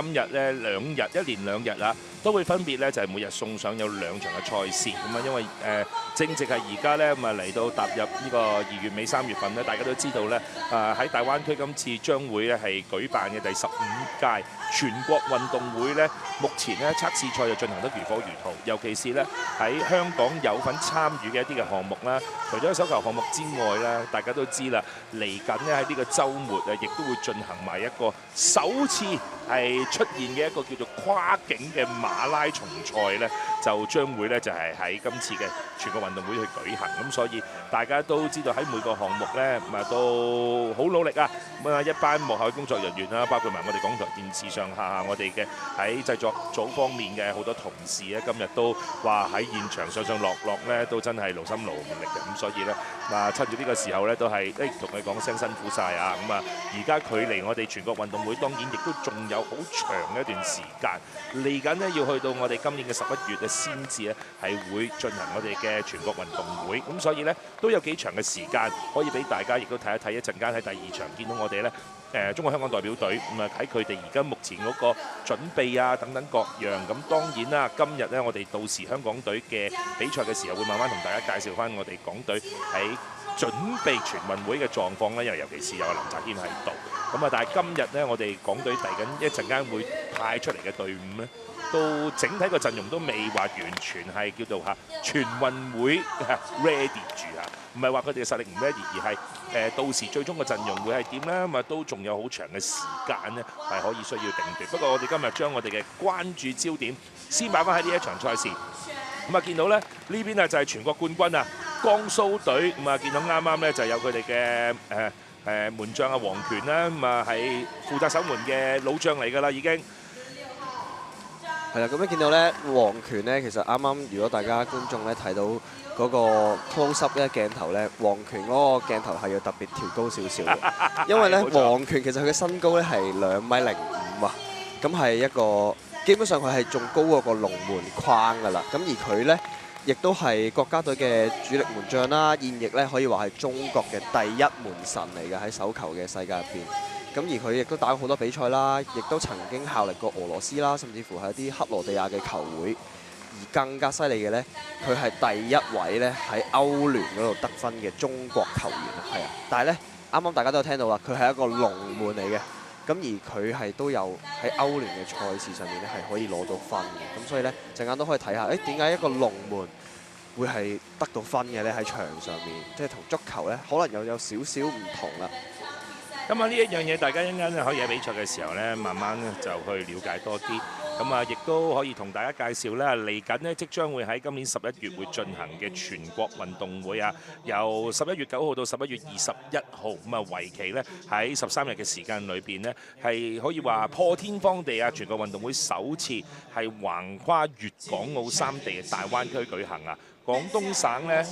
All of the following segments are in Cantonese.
今日咧一連兩日啊，都會分別咧就係每日送上有2場嘅賽事咁啊，因為正值係而家咧咁啊嚟到踏入呢個2月尾3月份咧，大家都知道咧喺大灣區今次將會咧係舉辦嘅第15屆全國運動會咧，目前咧測試賽就進行得如火如荼，尤其是咧喺香港有份參與嘅一啲嘅項目啦，除咗手球項目之外咧，大家都知啦，嚟緊咧喺呢個週末啊，亦都會進行埋一個首次係出現嘅一個叫做跨境嘅馬拉松賽咧，就將會咧就係喺今次嘅全國運動會去舉行。咁所以大家都知道喺每個項目咧咁啊都好努力啊！咁啊一班幕後嘅工作人員啦，包括埋我哋港台電視上下我哋嘅喺製作組方面嘅好多同事咧，今日都話喺現場上落咧，都真係勞心勞力嘅。咁所以咧趁住呢個時候咧，都係同佢講聲辛苦晒啊！咁啊而家距離我哋全國運動會當然亦都仲有好長嘅一段時間，嚟緊呢要去到我哋今年嘅11月先至咧係會進行我哋嘅全國運動會，咁所以呢，都有幾長嘅時間可以俾大家亦都睇一睇，一陣間喺第2場見到我哋呢中國香港代表隊咁啊喺佢哋而家目前嗰個準備啊等等各樣，咁當然啦，今日呢，我哋到時香港隊嘅比賽嘅時候會慢慢同大家介紹翻我哋港隊喺準備全運會嘅狀況啦，因為尤其是有林澤軒喺度。咁啊，但係今日呢，我哋港隊嚟緊一陣間會派出嚟嘅隊伍呢，到整體個陣容都未話完全係叫做全運會 ready 住啊，唔係話佢哋嘅實力唔 ready， 而係到時最終嘅陣容會係點呢？咁啊都仲有好長嘅時間呢，係可以需要定奪。不過我哋今日將我哋嘅關注焦點先擺翻喺呢一場賽事。咁啊見到咧呢邊啊就係全國冠軍啊江蘇隊，咁啊見到啱啱咧就有佢哋嘅門將啊黃權啦，咁啊係負責守門嘅老將嚟㗎啦已經。係啦，咁樣見到咧黃權咧，其實啱啱如果大家觀眾咧睇到嗰個 close up 嘅鏡頭咧，黃權嗰個鏡頭係要特別調高少少嘅，因為咧黃權其實佢嘅身高咧係2.05米啊，咁係一個基本上佢係仲高過個龍門框㗎啦，咁而佢咧亦都係國家隊嘅主力門將啦，現役咧可以話係中國嘅第一門神嚟嘅喺手球嘅世界入邊。咁而佢亦都打過好多比賽啦，亦都曾經效力過俄羅斯啦，甚至乎係一啲克羅地亞嘅球會。而更加犀利嘅呢，佢係第一位呢喺歐聯嗰度得分嘅中國球員啊，係啊！但係呢，啱啱大家都有聽到啦，佢係一個龍門嚟嘅。咁而佢係都有喺歐聯嘅賽事上面呢係可以攞到分嘅。咁所以呢，陣間都可以睇下，點解一個龍門會係得到分嘅呢？喺場上面，即係同足球呢，可能又有少少唔同啦。咁啊呢一樣嘢，大家一陣間可以喺比賽嘅時候咧，慢慢就去了解多啲。咁啊，亦都可以同大家介紹咧，嚟緊呢，即將會喺今年11月會進行嘅全國運動會啊，由11月9號到11月21號，咁啊為期呢喺13日嘅時間裏邊呢，係可以話破天荒地啊，全國運動會首次係橫跨粵港澳3地嘅大灣區舉行啊！廣東省呢，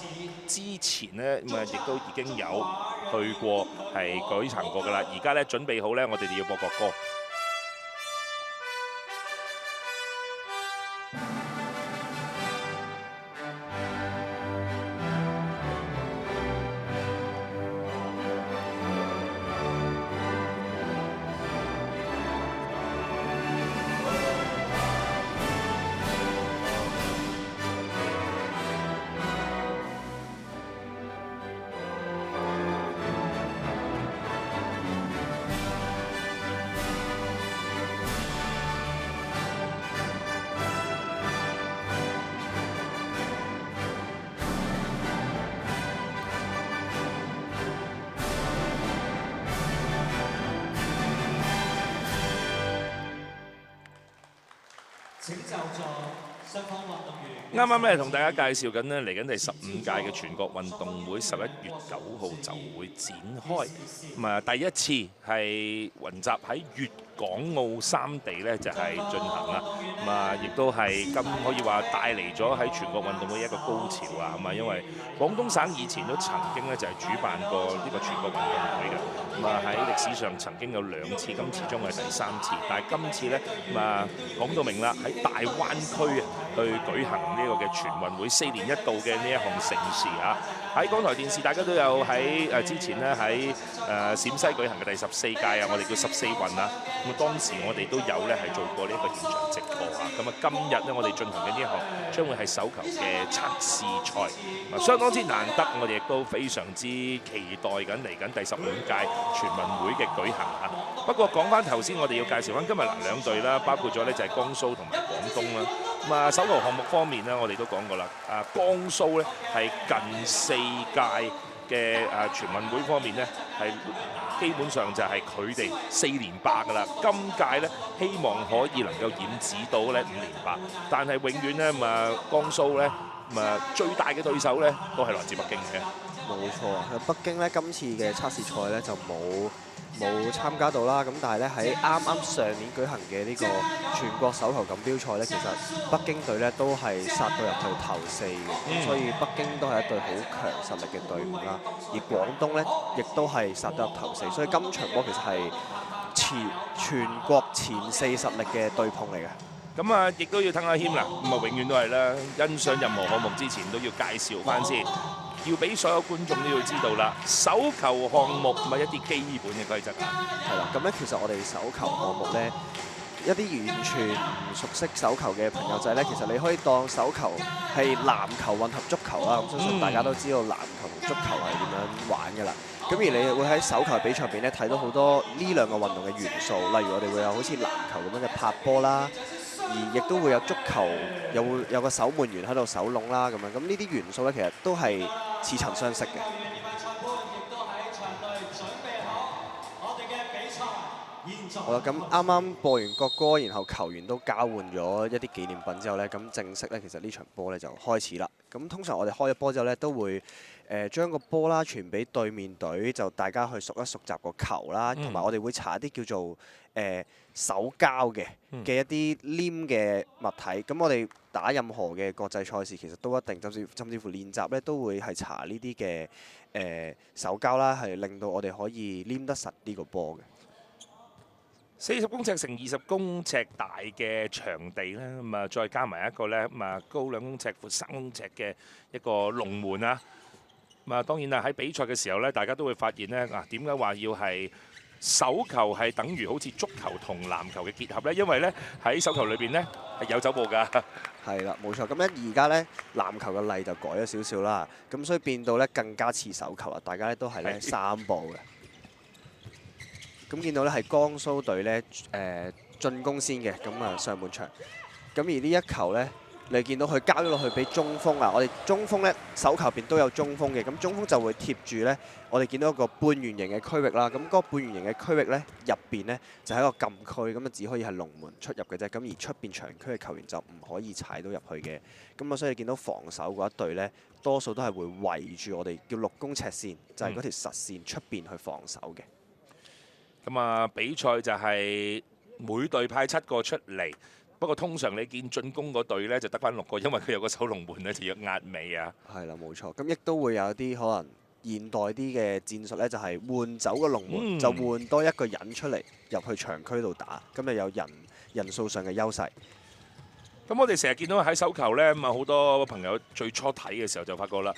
之前呢，咁啊，亦都已經有去過係舉行過㗎啦。而家呢，準備好呢，我哋哋要播國歌。啱啱咧同大家介紹緊呢嚟緊第15屆嘅全國運動會11月9號就會展開，咁啊第一次係雲集喺粵港澳3地咧就係進行啦，咁啊亦都係可以話帶嚟咗喺全國運動會一個高潮啊，咁啊因為廣東省以前都曾經咧就係主辦過呢個全國運動會嘅，咁啊喺歷史上曾經有2次，今次將係第3次，但係今次咧咁啊講到明啦，喺大灣區去舉行呢個嘅全運會4年1度嘅呢一項盛事啊！喺港台電視大家都有喺之前咧喺陝西舉行嘅第14屆啊，我哋叫14運啊，咁咁當時我哋都有咧係做過呢一個現場直播啊。咁啊，今日咧我哋進行嘅呢一項將會係手球嘅測試賽，相當之難得，我哋亦都非常之期待緊嚟緊第15屆全運會嘅舉行啊。不過講翻頭先，我哋要介紹翻今日兩隊啦，包括咗咧就係江蘇同埋廣東啦。咁啊，手球項目方面咧，我哋都講過啦。江蘇咧係近4屆嘅全運會方面咧係基本上就係佢哋4連霸㗎啦。今屆咧希望可以能夠染指到咧5連霸，但係永遠咧江蘇咧最大嘅對手咧都係來自北京嘅。冇錯啊！北京咧今次嘅測試賽咧就冇參加到啦。咁但係咧喺啱啱上年舉行嘅呢個全國手球錦標賽咧，其實北京隊咧都係殺到入去頭4嘅，所以北京都係一隊好強實力嘅隊伍啦。而廣東咧亦都係殺到入頭4，所以今場波其實係全國前4實力嘅對碰嚟嘅。咁啊，亦都要等阿謙啦。咁啊，永遠都係啦，欣賞任何項目之前都要介紹翻先。要俾所有觀眾都要知道啦，手球項目咪一啲基本嘅規則啊。係啦，咁咧其實我哋手球項目咧，一啲完全唔熟悉手球嘅朋友仔咧，其實你可以當手球係籃球混合足球啦。咁相信大家都知道籃球同足球係點樣玩㗎啦。咁而你會喺手球比賽入邊咧睇到好多呢兩個運動嘅元素，例如我哋會有好似籃球咁樣嘅拍波啦。而亦都會有足球，又會有個守門員喺度守籠啦，咁樣。咁呢啲元素咧，其實都係似曾相識嘅。好啦，咁啱啱播完國歌，然後球員都交換咗一啲紀念品之後咧，咁正式咧，其實呢場波咧就開始啦。咁通常我哋開咗波之後咧，都會將個波啦傳俾對面隊，就大家去熟一熟習個球啦，同埋我哋會搽一啲叫做手膠嘅一啲黏嘅物體。咁我哋打任何嘅國際賽事，其實都一定，甚至乎練習咧都會係搽呢啲嘅手膠啦，係令到我哋可以黏得實呢個波嘅。40公尺乘20公尺大嘅場地咧，咁啊再加埋一個咧咁啊高2公尺、闊3公尺嘅一個龍門啊。咁啊當然啦，喺比賽嘅時候咧，大家都會發現咧點解話要係手球係等於好似足球同籃球嘅結合咧？因為咧喺手球裏邊咧係有走步㗎。係啦，冇錯。咁咧而家咧籃球嘅例就改咗少少啦，咁所以變到咧更加似手球啦。大家咧都係咧3步嘅。咁見到咧係江蘇隊咧進攻先嘅，咁啊上半場。咁而呢一球咧，你見到佢交咗落去俾中鋒啊！我哋中鋒咧手球邊都有中鋒嘅，咁中鋒就會貼住咧，我哋見到一個半圓形嘅區域啦。咁嗰個半圓形嘅區域咧入邊咧就係一個禁區，咁啊只可以係龍門出入嘅啫。咁而出邊長區嘅球員就唔可以踩到入去嘅。咁啊所以見到防守嗰一隊咧，多數都係會圍住我哋叫6公尺線，就係嗰條實線出邊去防守嘅。咁啊，比賽就係每隊派7個出嚟，不過通常你見進攻嗰隊咧就得翻6個，因為佢有個守龍門咧就要壓尾啊。係啦，冇錯。咁亦都會有啲可能現代啲嘅戰術咧，就係換走個龍門，就換多一個人出嚟入去長區度打，咁就有人數上嘅優勢。咁我哋成日見到喺手球咧，咁啊好多朋友最初睇嘅時候就發覺啦，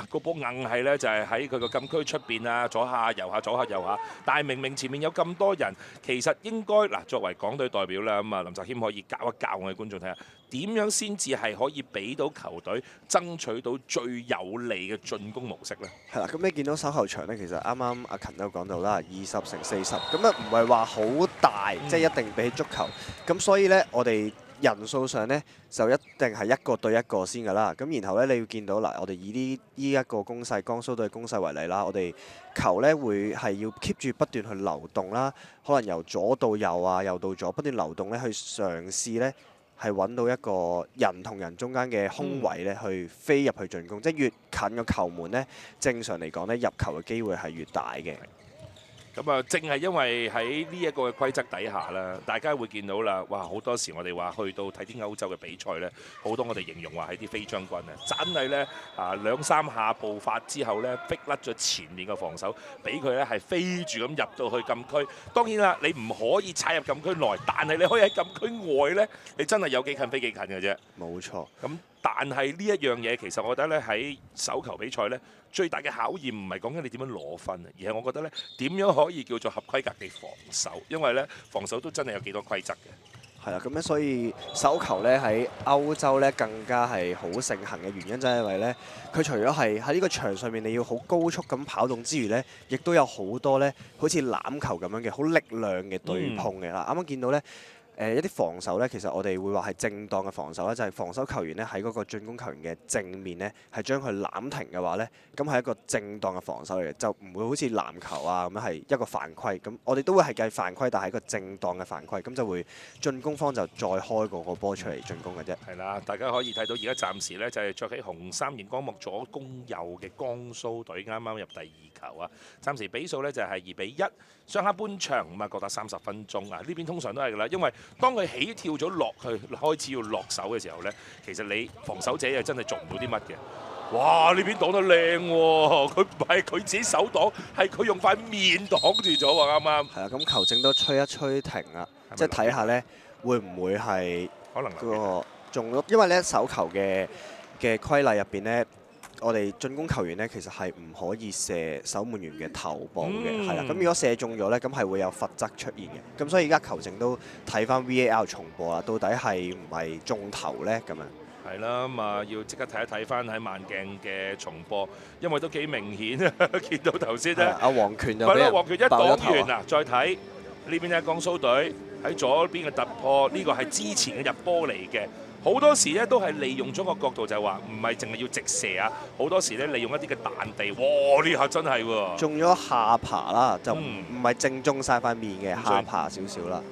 個波硬係咧就係喺佢個禁區出邊啊，左下右下左下右下，但係明明前面有咁多人，其實應該作為港隊代表啦，咁啊林澤謙可以教一教我哋觀眾睇下，點樣先至係可以俾到球隊爭取到最有利嘅進攻模式咧？係啦，咁你見到手球場咧，其實啱啱阿勤都講到啦，20乘40，咁啊唔係話好大，即係一定比起足球，咁所以咧我哋人數上咧就一定係1個對1個先㗎啦。咁然後咧你要見到嗱，我哋以呢一個攻勢，江蘇隊攻勢為例啦，我哋球咧會係要 keep 住不斷去流動啦，可能由左到右啊，右到左不斷流動咧，去嘗試咧係揾到一個人同人中間嘅空位咧，去飛入去進攻。即係越近個球門咧，正常嚟講咧入球嘅機會係越大嘅。咁啊，正係因為喺呢一個嘅規則底下啦，大家會見到啦，哇！好多時我哋話去到睇啲歐洲嘅比賽咧，好多我哋形容話係啲飛將軍啊，真係咧2-3下步發之後咧，逼甩咗前面嘅防守，俾佢咧係飛住咁入到去禁區。當然啦，你唔可以踩入禁區內，但係你可以喺禁區外咧，你真係有幾近飛幾近嘅啫。冇錯。咁但係呢一樣嘢其實我覺得咧喺手球比賽咧最大嘅考驗唔係講緊你點樣攞分啊，而係我覺得咧點樣可以叫做合規格地防守，因為咧防守都真係有幾多規則嘅。係啦，咁咧所以手球咧喺歐洲咧更加係好盛行嘅原因，就係因為咧佢除咗係喺呢個場上面你要好高速咁跑動之餘咧，亦都有好多咧好似欖球咁樣嘅好力量嘅對碰嘅啦。啱啱見到咧。一啲防守咧，其實我哋會話係正當嘅防守啦，就係防守球員咧喺嗰個進攻球員嘅正面咧，係將佢攬停嘅話咧，咁係一個正當嘅防守嚟嘅，就唔會好似籃球啊咁樣係一個犯規。咁我哋都會係計犯規，但係一個正當嘅犯規，咁就會進攻方就再開個波出嚟進攻嘅啫。係啦，大家可以睇到而家暫時咧就係着起紅衫熒光幕左攻右嘅江蘇隊啱啱入第二球啊！暫時比數咧就係2-1，上下半場咁啊，各打30分鐘啊！呢邊通常都係㗎啦，因為當佢起跳咗落去，開始要落手嘅時候咧，其實你防守者係真係做唔到啲乜嘅。哇！呢邊擋得靚喎，佢唔係佢自己手擋，係佢用塊面擋住咗喎，啱啱。係啊，咁球證都吹一吹停啦，即係睇下咧會唔會係可能嗰個中咗，因為咧手球嘅規例入邊咧。我哋進攻球員咧，其實係唔可以射守門員嘅頭部嘅，係啦。咁如果射中咗咧，咁係會有罰則出現嘅。咁所以而家球證都睇翻 VAR 重播啦，到底係唔係中頭咧？咁樣係啦，咁啊要即刻睇一睇翻喺慢鏡嘅重播，因為都幾明顯啊！見到頭先咧，阿黃權就係咯，黃權一擋擋完啊，再睇呢邊咧江蘇隊喺左邊嘅突破，呢個係之前嘅入波嚟嘅。好多時咧都係利用咗個角度，就係話唔係淨係要直射啊！好多時咧利用一啲嘅彈地，哇！呢下真係喎，中咗下巴啦，就唔係正中晒塊面嘅，下巴少少啦。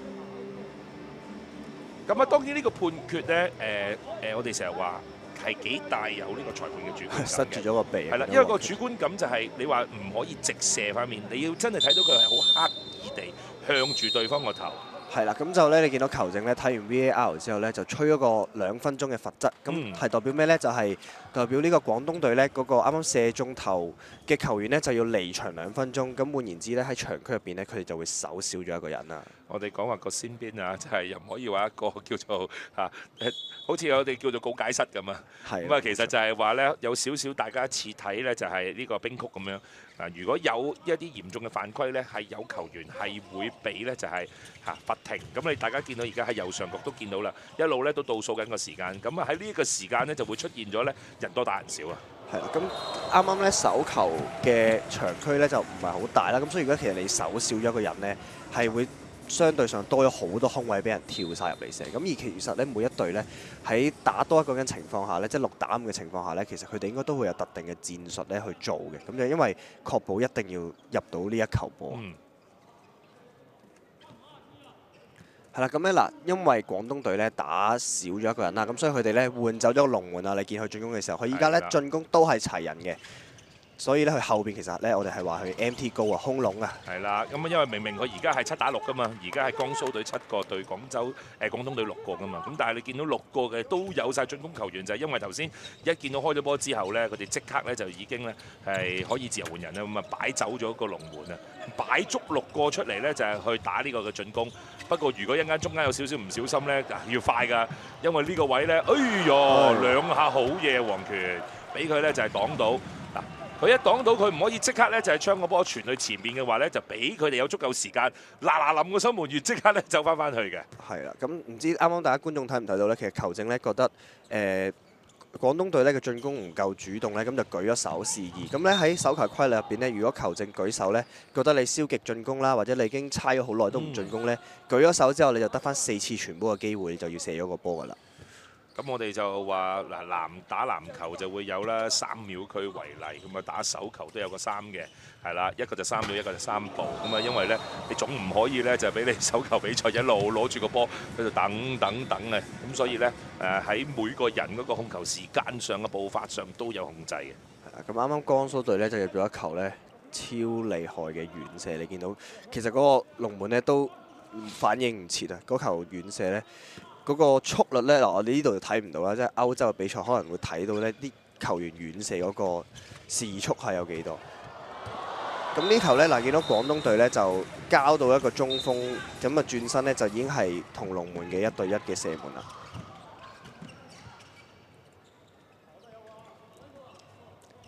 咁啊，當然呢個判決咧，我哋成日話係幾大有呢個裁判嘅主觀感嘅，塞住咗個鼻。係啦，因為個主觀感就係你話唔可以直射塊面，你要真係睇到佢係好刻意地向住對方個頭。係啦，咁就咧，你見到球證咧睇完 VAR 之後咧，就吹咗個2分鐘嘅罰則。咁係代表咩咧？就係代表呢個廣東隊咧嗰個啱啱射中頭嘅球員咧就要離場2分鐘。咁換言之咧，喺場區入邊咧，佢哋就會守少咗一個人啦。我哋講話個先邊啊，即係又唔可以話一個叫做嚇好似我哋叫做告解室咁啊。咁啊，其實就係話咧，有少少大家似睇咧，就係呢個冰曲咁樣。嗱，如果有一啲嚴重嘅犯規咧，係有球員係會俾咧，就係罰停。咁你大家見到而家喺右上角都見到啦，一路咧都倒數緊個時間。咁啊喺呢一個時間咧就會出現咗咧人多打人少啊。係啦，咁啱啱咧手球嘅場區咧就唔係好大啦，咁所以如果其實你守少咗一個人咧，係會相對上多咗好多空位俾人跳晒入嚟射。咁而其實咧每一隊咧喺打多一個嘅情況下咧，即係6打5嘅情況下咧，其實佢哋應該都會有特定嘅戰術咧去做嘅。咁就因為確保一定要入到呢一球波。係啦，咁咧嗱，因為廣東隊咧打少咗一個人啦，咁所以佢哋咧換走咗個龍門啊。你見佢進攻嘅時候，佢依家咧進攻都係齊人嘅。所以咧，佢後邊其實咧，我哋係話佢 MT 高啊，空籠啊。係啦，咁啊，因為明明佢而家係7打6噶嘛，而家係江蘇隊7個對廣東隊6個噶嘛。咁但係你見到6個嘅都有晒進攻球員，就係因為頭先一見到開咗波之後咧，佢哋即刻咧就已經咧係可以自由換人啦，咁啊擺走咗個龍門啊，擺足6個出嚟咧就係去打呢個嘅進攻。不過如果一陣間中間有少少唔小心咧，要快㗎，因為呢個位咧，哎呀2下好嘢，黃權俾佢咧就係擋到嗱。佢一擋到佢唔可以即刻咧就係將個波傳去前面嘅話咧，就俾佢哋有足夠時間嗱臨個守門員即刻咧走翻去嘅。係啦，咁唔知啱啱大家觀眾睇唔睇到咧？其實球證咧覺得廣東隊咧嘅進攻唔夠主動咧，咁就舉咗手示意。咁咧喺手球規例入邊咧，如果球證舉手咧，覺得你消極進攻啦，或者你已經猜咗好耐都唔進攻咧，舉咗手之後你就得翻4次傳波嘅機會，你就要射咗個波㗎啦。咁我哋就話嗱，打籃球就會有啦3秒區為例，咁啊打手球都有個3嘅，係啦，一個就3秒，一個就3步。咁啊，因為咧你總唔可以咧就俾你手球比賽一路攞住個波喺度等嘅，咁所以咧喺每個人嗰個控球時間上嘅步伐上都有控制嘅。係啦，咁啱啱江蘇隊咧就入咗一球咧超厲害嘅遠射，你見到其實嗰個龍門咧都反應唔切啊！嗰球遠射咧。嗰個速率咧，嗱我哋呢度就睇唔到啦，即係歐洲嘅比賽可能會睇到呢啲球員遠射嗰個時速係有幾多。咁呢球咧，嗱見到廣東隊咧就交到一個中鋒，咁啊轉身咧就已經係同龍門嘅1對1嘅射門啦。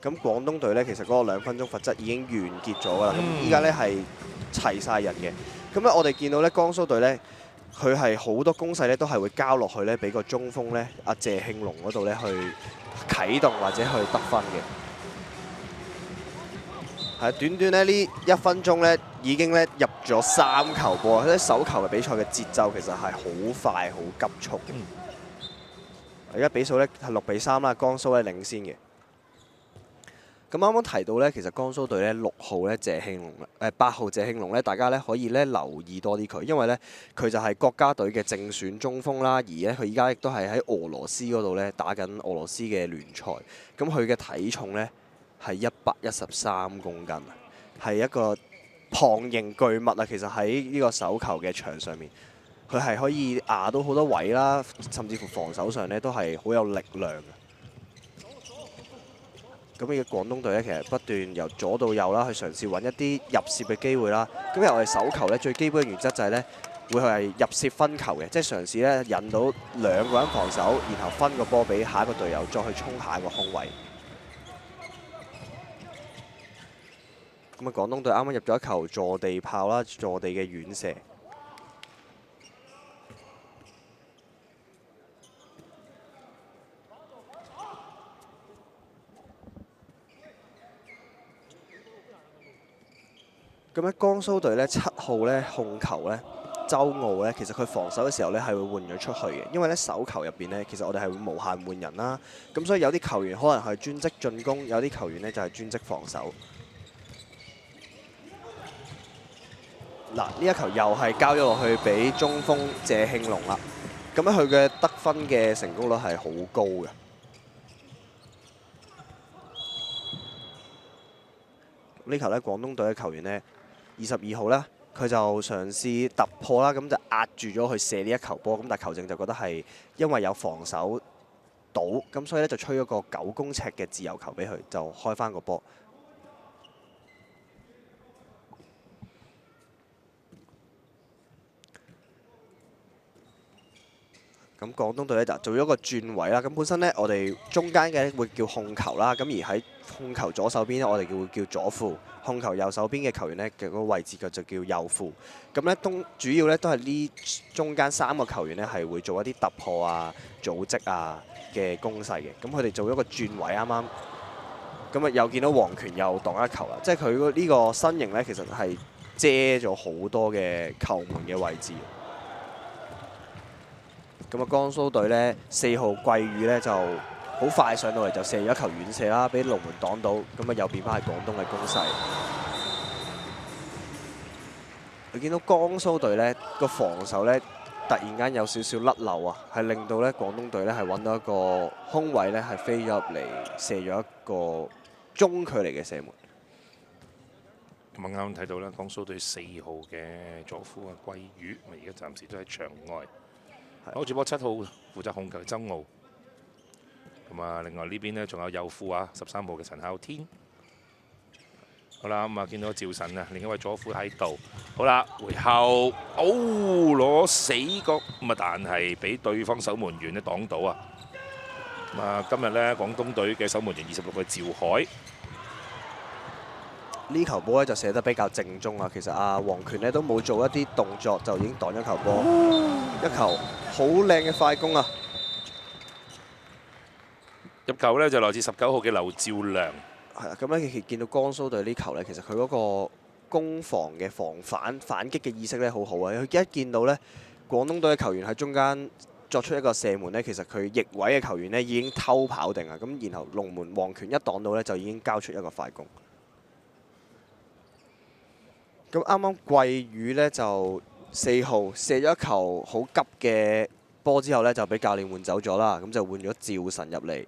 咁廣東隊呢，其實嗰個2分鐘罰則已經完結咗㗎啦。咁依家呢係齊晒人嘅。咁咧我哋見到呢，江蘇隊呢，佢係好多攻勢呢都係會交落去呢，俾個中鋒呢，阿謝慶龍嗰度呢去啟動或者去得分嘅。係短短呢1分鐘呢，已經呢入咗3球波，啲手球嘅比賽嘅節奏其實係好快好急促嘅。而家比數呢係6-3啦，江蘇呢領先嘅。咁啱啱提到呢，其實江蘇隊呢6號呢謝慶龍8號謝慶龍呢，大家呢可以呢留意多啲佢，因為呢，佢就係國家隊嘅正選中鋒啦，而呢，佢依家亦都係喺俄羅斯嗰度呢打緊俄羅斯嘅聯賽。咁佢嘅體重呢係113公斤，係一個龐形巨物啊！其實喺呢個手球嘅場上面，佢係可以壓到好多位啦，甚至乎防守上呢都係好有力量嘅。咁嘅廣東隊呢，其實不斷由左到右啦，去嘗試揾一啲入攝嘅機會啦。咁因為我哋手球呢，最基本嘅原則就係呢，會係入攝分球嘅，即係嘗試呢引到2個人防守，然後分個波俾下一個隊友，再去衝下一個空位。咁啊，廣東隊啱啱入咗一球坐地炮啦，坐地嘅遠射。咁喺江蘇隊呢7號呢控球呢，周傲呢，其實佢防守嘅時候呢係會換咗出去嘅，因為呢手球入邊呢，其實我哋係會無限換人啦。咁所以有啲球員可能係專職進攻，有啲球員呢就係專職防守。嗱，呢一球又係交咗落去俾中鋒謝慶龍啦。咁樣佢嘅得分嘅成功率係好高嘅。呢球呢，廣東隊嘅球員呢，22號呢，佢就嘗試突破啦，咁就壓住咗去射呢一球波。咁但係球證就覺得係因為有防守到，咁所以呢就吹咗個9公尺嘅自由球俾佢，就開返個波。咁廣東隊咧就做咗個轉位啦。咁本身咧，我哋中間嘅會叫控球啦。咁而喺控球左手邊咧，我哋會叫左副；控球右手邊嘅球員咧嘅嗰個位置就叫右副。咁咧主要咧都係呢中間3個球員咧係會做一啲突破啊、組織啊嘅攻勢嘅。咁佢哋做咗個轉位啱啱。咁啊又見到黃權又擋一球啦，即係佢呢個身形咧其實係遮咗好多嘅球門嘅位置。咁啊，江蘇隊呢4號季宇呢就好快上到嚟就射咗一球遠射啦，俾龍門擋到，咁啊又變翻係廣東嘅攻勢。你見到江蘇隊呢個防守呢突然間有少少甩漏啊，係令到呢廣東隊呢係揾到一個空位呢係飛咗入嚟射咗一個中距離嘅射門。咁啊啱啱睇到啦，江蘇隊4號嘅左副啊季宇，咁而家暫時都喺場外。好，主波7號負責控球周傲。咁啊，另外呢邊呢仲有右副啊13號嘅陳孝天。好啦，咁啊見到趙晨啊，另一位左副喺度。好啦，回後，攞死角咁啊，但係俾對方守門員呢擋到啊。咁啊，今日呢廣東隊嘅守門員26嘅趙海。呢球波咧就射得比較正宗啊！其實阿黃權呢都冇做一啲動作就已經擋咗球波，一球好靚嘅快攻啊！入球呢就來自19號嘅劉兆良。係啦，咁咧見到江蘇隊呢球呢，其實佢嗰個攻防嘅反擊嘅意識呢好好啊！佢一見到呢廣東隊嘅球員喺中間作出一個射門呢，其實佢翼位嘅球員呢已經偷跑定啊！咁然後龍門黃權一擋到呢，就已經交出一個快攻。咁啱啱季宇呢就4號射咗一球好急嘅波之後呢，就俾教練換走咗啦，咁就換咗趙晨入嚟。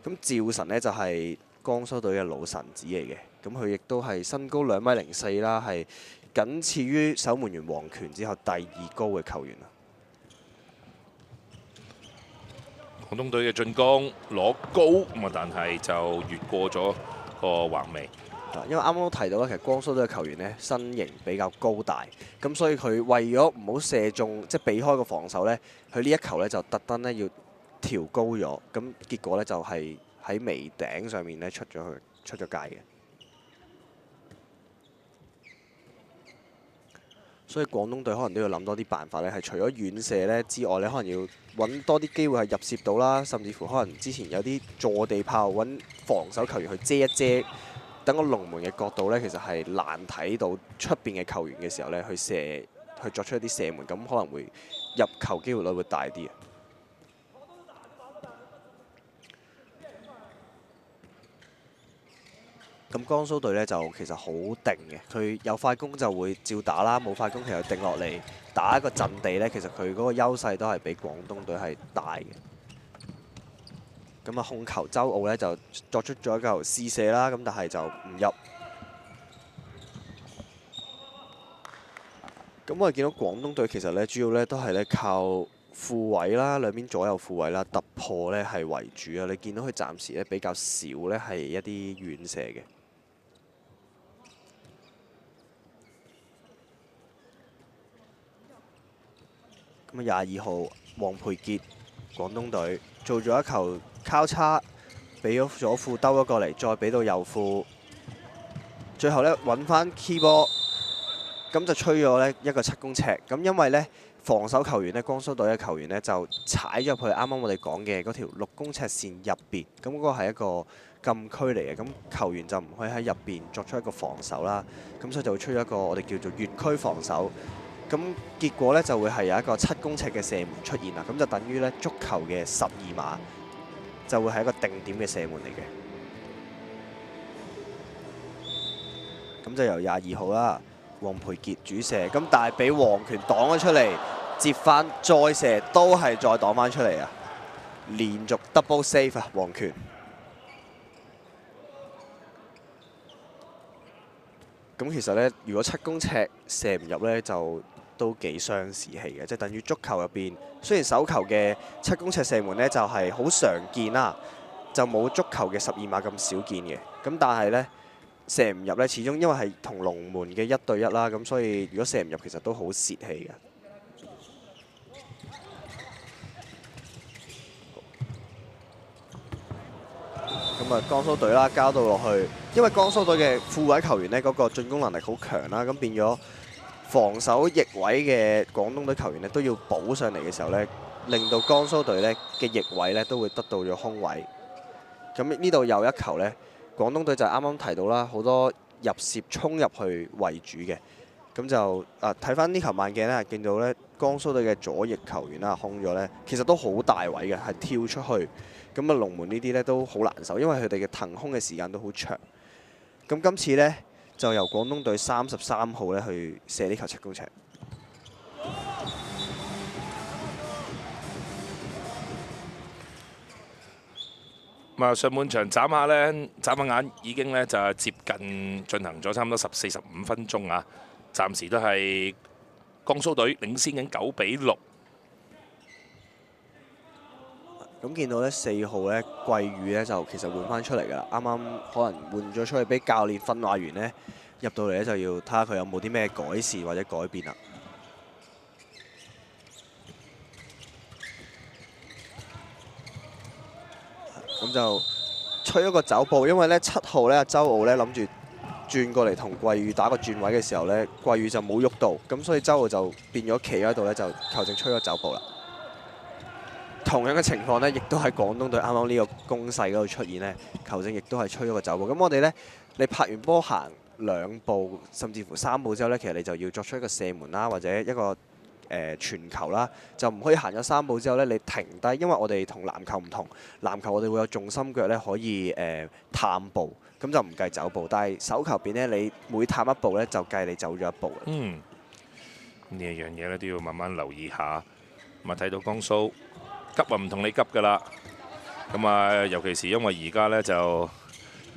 咁趙晨呢就係江蘇隊嘅老臣子嚟嘅，咁佢亦都係身高2.04米啦，係僅次於守門員黃權之後第2高嘅球員啊。廣東隊嘅進攻攞高咁啊，但係就越過咗個橫楣。因為啱啱都提到啦，其實江蘇隊嘅球員呢身形比較高大，咁所以佢為咗唔好射中，即係避開個防守呢，佢呢一球呢就特登呢要調高咗，咁結果呢就係喺楣頂上面呢出咗去。出咗界嘅。所以廣東隊可能都要諗多啲辦法咧，係除咗遠射咧之外咧，可能要揾多啲機會係入攝到啦，甚至乎可能之前有啲坐地炮揾防守球員去遮一遮，等個龍門嘅角度咧，其實係難睇到出邊嘅球員嘅時候咧，去作出一啲射門，咁可能會入球機會率會大啲。咁江蘇隊咧就其實好定嘅，佢有快攻就會照打啦，冇快攻其實定落嚟打一個陣地咧，其實佢嗰個優勢都係比廣東隊係大嘅。咁啊控球周奧咧就作出咗一球試射啦，咁但係就唔入。咁我哋見到廣東隊其實咧主要咧都係咧靠副位啦，兩邊左右副位啦，突破咧係為主啊！你見到佢暫時咧比較少咧係一啲遠射嘅。咁啊22號黃培傑廣東隊做咗一球交叉，俾咗左副兜咗過嚟，再俾到右副，最後咧揾翻 key 波，咁就吹咗咧一個7公尺。咁因為咧防守球員咧，江蘇隊嘅球員咧就踩咗去啱啱我哋講嘅嗰條6公尺線入邊，咁嗰個係一個禁區嚟嘅，咁球員就唔可以喺入邊作出一個防守啦，咁所以就會吹咗一個我哋叫做越區防守。咁結果咧就會係有一個7公尺嘅射門出現啦，咁就等於咧足球嘅12碼，就會係一個定點嘅射門嚟嘅。咁就由22號啦，黃培傑主射，咁但係俾黃權擋咗出嚟，接翻再射都係再擋翻出嚟啊！連續 double save 啊，黃權。咁其實咧，如果7公尺射唔入咧，就都幾傷士氣嘅，即係等於足球入邊，雖然手球嘅7公尺射門咧就係好常見啦，就冇足球嘅12碼咁少見嘅。咁但係咧射唔入咧，始終因為係同龍門嘅1對1啦，咁所以如果射唔入，其實都好泄氣嘅。咁啊，江蘇隊啦交到落去，因為江蘇隊嘅副位球員呢，嗰個進攻能力好強啦，咁變咗防守翼位嘅廣東隊球員呢，都要補上嚟嘅時候呢，令到江蘇隊呢嘅翼位呢都會得到咗空位。咁呢度有一球呢，廣東隊就啱啱提到啦，好多入攝衝入去為主嘅。咁就睇翻呢球慢鏡呢，見到呢江蘇隊嘅左翼球員啦空咗呢，其實都好大位嘅，係跳出去。咁啊，龍門呢啲呢都好難受，因為佢哋嘅騰空嘅時間都好長。咁今次呢，就由廣東隊33號呢去射呢球7公尺。上半場眨下呢，眨下眼已經呢就係接近進行咗差唔多15分鐘啊，暫時都係江蘇隊領先緊9-6。咁見到呢4號呢，季宇呢就其實換翻出嚟㗎啦，啱啱可能換咗出去俾教練訓話完呢，入到嚟呢就要睇下佢有冇啲咩改善或者改變啦。咁就吹咗個走步，因為呢7號呢周奧呢諗住轉過嚟同季宇打個轉位嘅時候呢，季宇就冇喐到，咁所以周奧就變咗企喺度呢，就球證吹咗走步啦。同樣嘅情況呢，亦都喺廣東隊啱啱呢個攻勢嗰度出現呢，球證亦都係吹咗個走步。咁我哋呢，你拍完波行2步甚至乎3步之後呢，其實你就要作出一個射門啦，或者一個傳球啦，就唔可以行咗3步之後呢，你停低，因為我哋同籃球唔同，籃球我哋會有重心腳呢，可以探步，咁就唔計走步。但係手球邊呢，你每探一步呢，就計你走咗一步。呢一樣嘢呢，都要慢慢留意下。咁啊睇到江蘇。急啊，唔同你急㗎啦，咁啊，尤其是因為而家呢就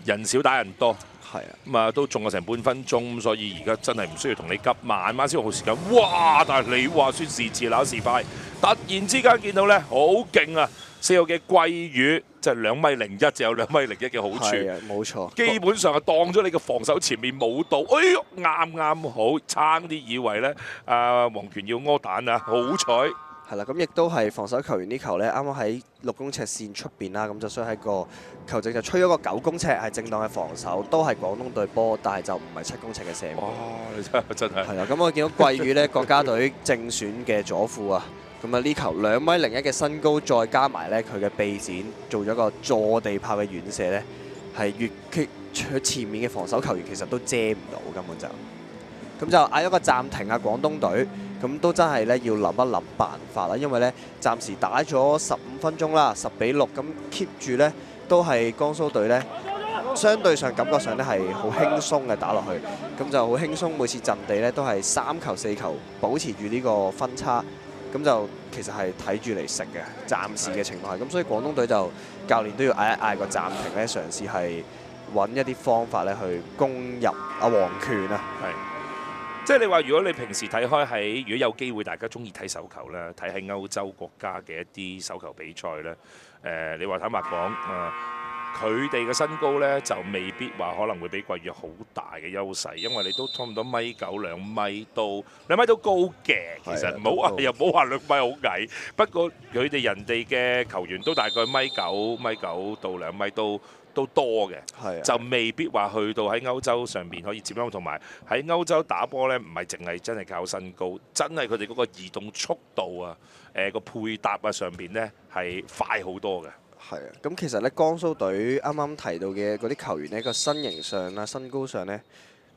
人少打人多，係啊，咁啊都仲有成半分鐘，所以而家真係唔需要同你急，慢慢消耗時間。哇！但係你話說時遲那時快，突然之間見到呢，好勁啊！4號嘅季宇即係2.01米，就有2.01米嘅好處，冇錯，基本上係當咗你嘅防守前面冇到，哎呦啱啱好，差啲以為呢黃權要屙蛋啊，好彩。係啦，咁亦都係防守球員呢球呢，啱啱喺6公尺線出邊啦，咁就所以喺個球證就吹咗個9公尺係正當嘅防守，都係廣東隊波，但係就唔係7公尺嘅射門。哇！你真係係啦，咁我見到季宇呢，國家隊正選嘅左副啊，咁啊呢球2.01米嘅身高，再加埋呢佢嘅臂展，做咗個坐地炮嘅遠射呢，係越擊佢前面嘅防守球員其實都遮唔到，根本就咁就嗌咗個暫停啊！廣東隊咁都真係呢要諗一諗辦法啦，因為呢暫時打咗15分鐘啦，10-6咁 keep 住呢都係江蘇隊呢，相對上感覺上呢係好輕鬆嘅打落去，咁就好輕鬆，每次陣地呢都係3球4球保持住呢個分差，咁就其實係睇住嚟食嘅，暫時嘅情況係咁，所以廣東隊就教練都要嗌一嗌個暫停呢，嘗試係揾一啲方法呢去攻入阿黃權啊。即係你話，如果你平時睇開喺，如果有機會大家中意睇手球咧，睇喺歐洲國家嘅一啲手球比賽咧，你話坦白講，佢哋嘅身高咧就未必話可能會比季宇好大嘅優勢，因為你都差唔多1.9米、2米都高嘅，其實唔好話又唔好話2米好矮，不過佢哋人哋嘅球員都大概1.9米到2米都多嘅，就未必話去到喺歐洲上邊可以接應，同埋喺歐洲打波呢，唔係淨係真係靠身高，真係佢哋嗰個移動速度啊，個配搭啊上邊呢係快好多嘅。係啊，咁其實呢，江蘇隊啱啱提到嘅嗰啲球員呢，個身形上啦、身高上呢，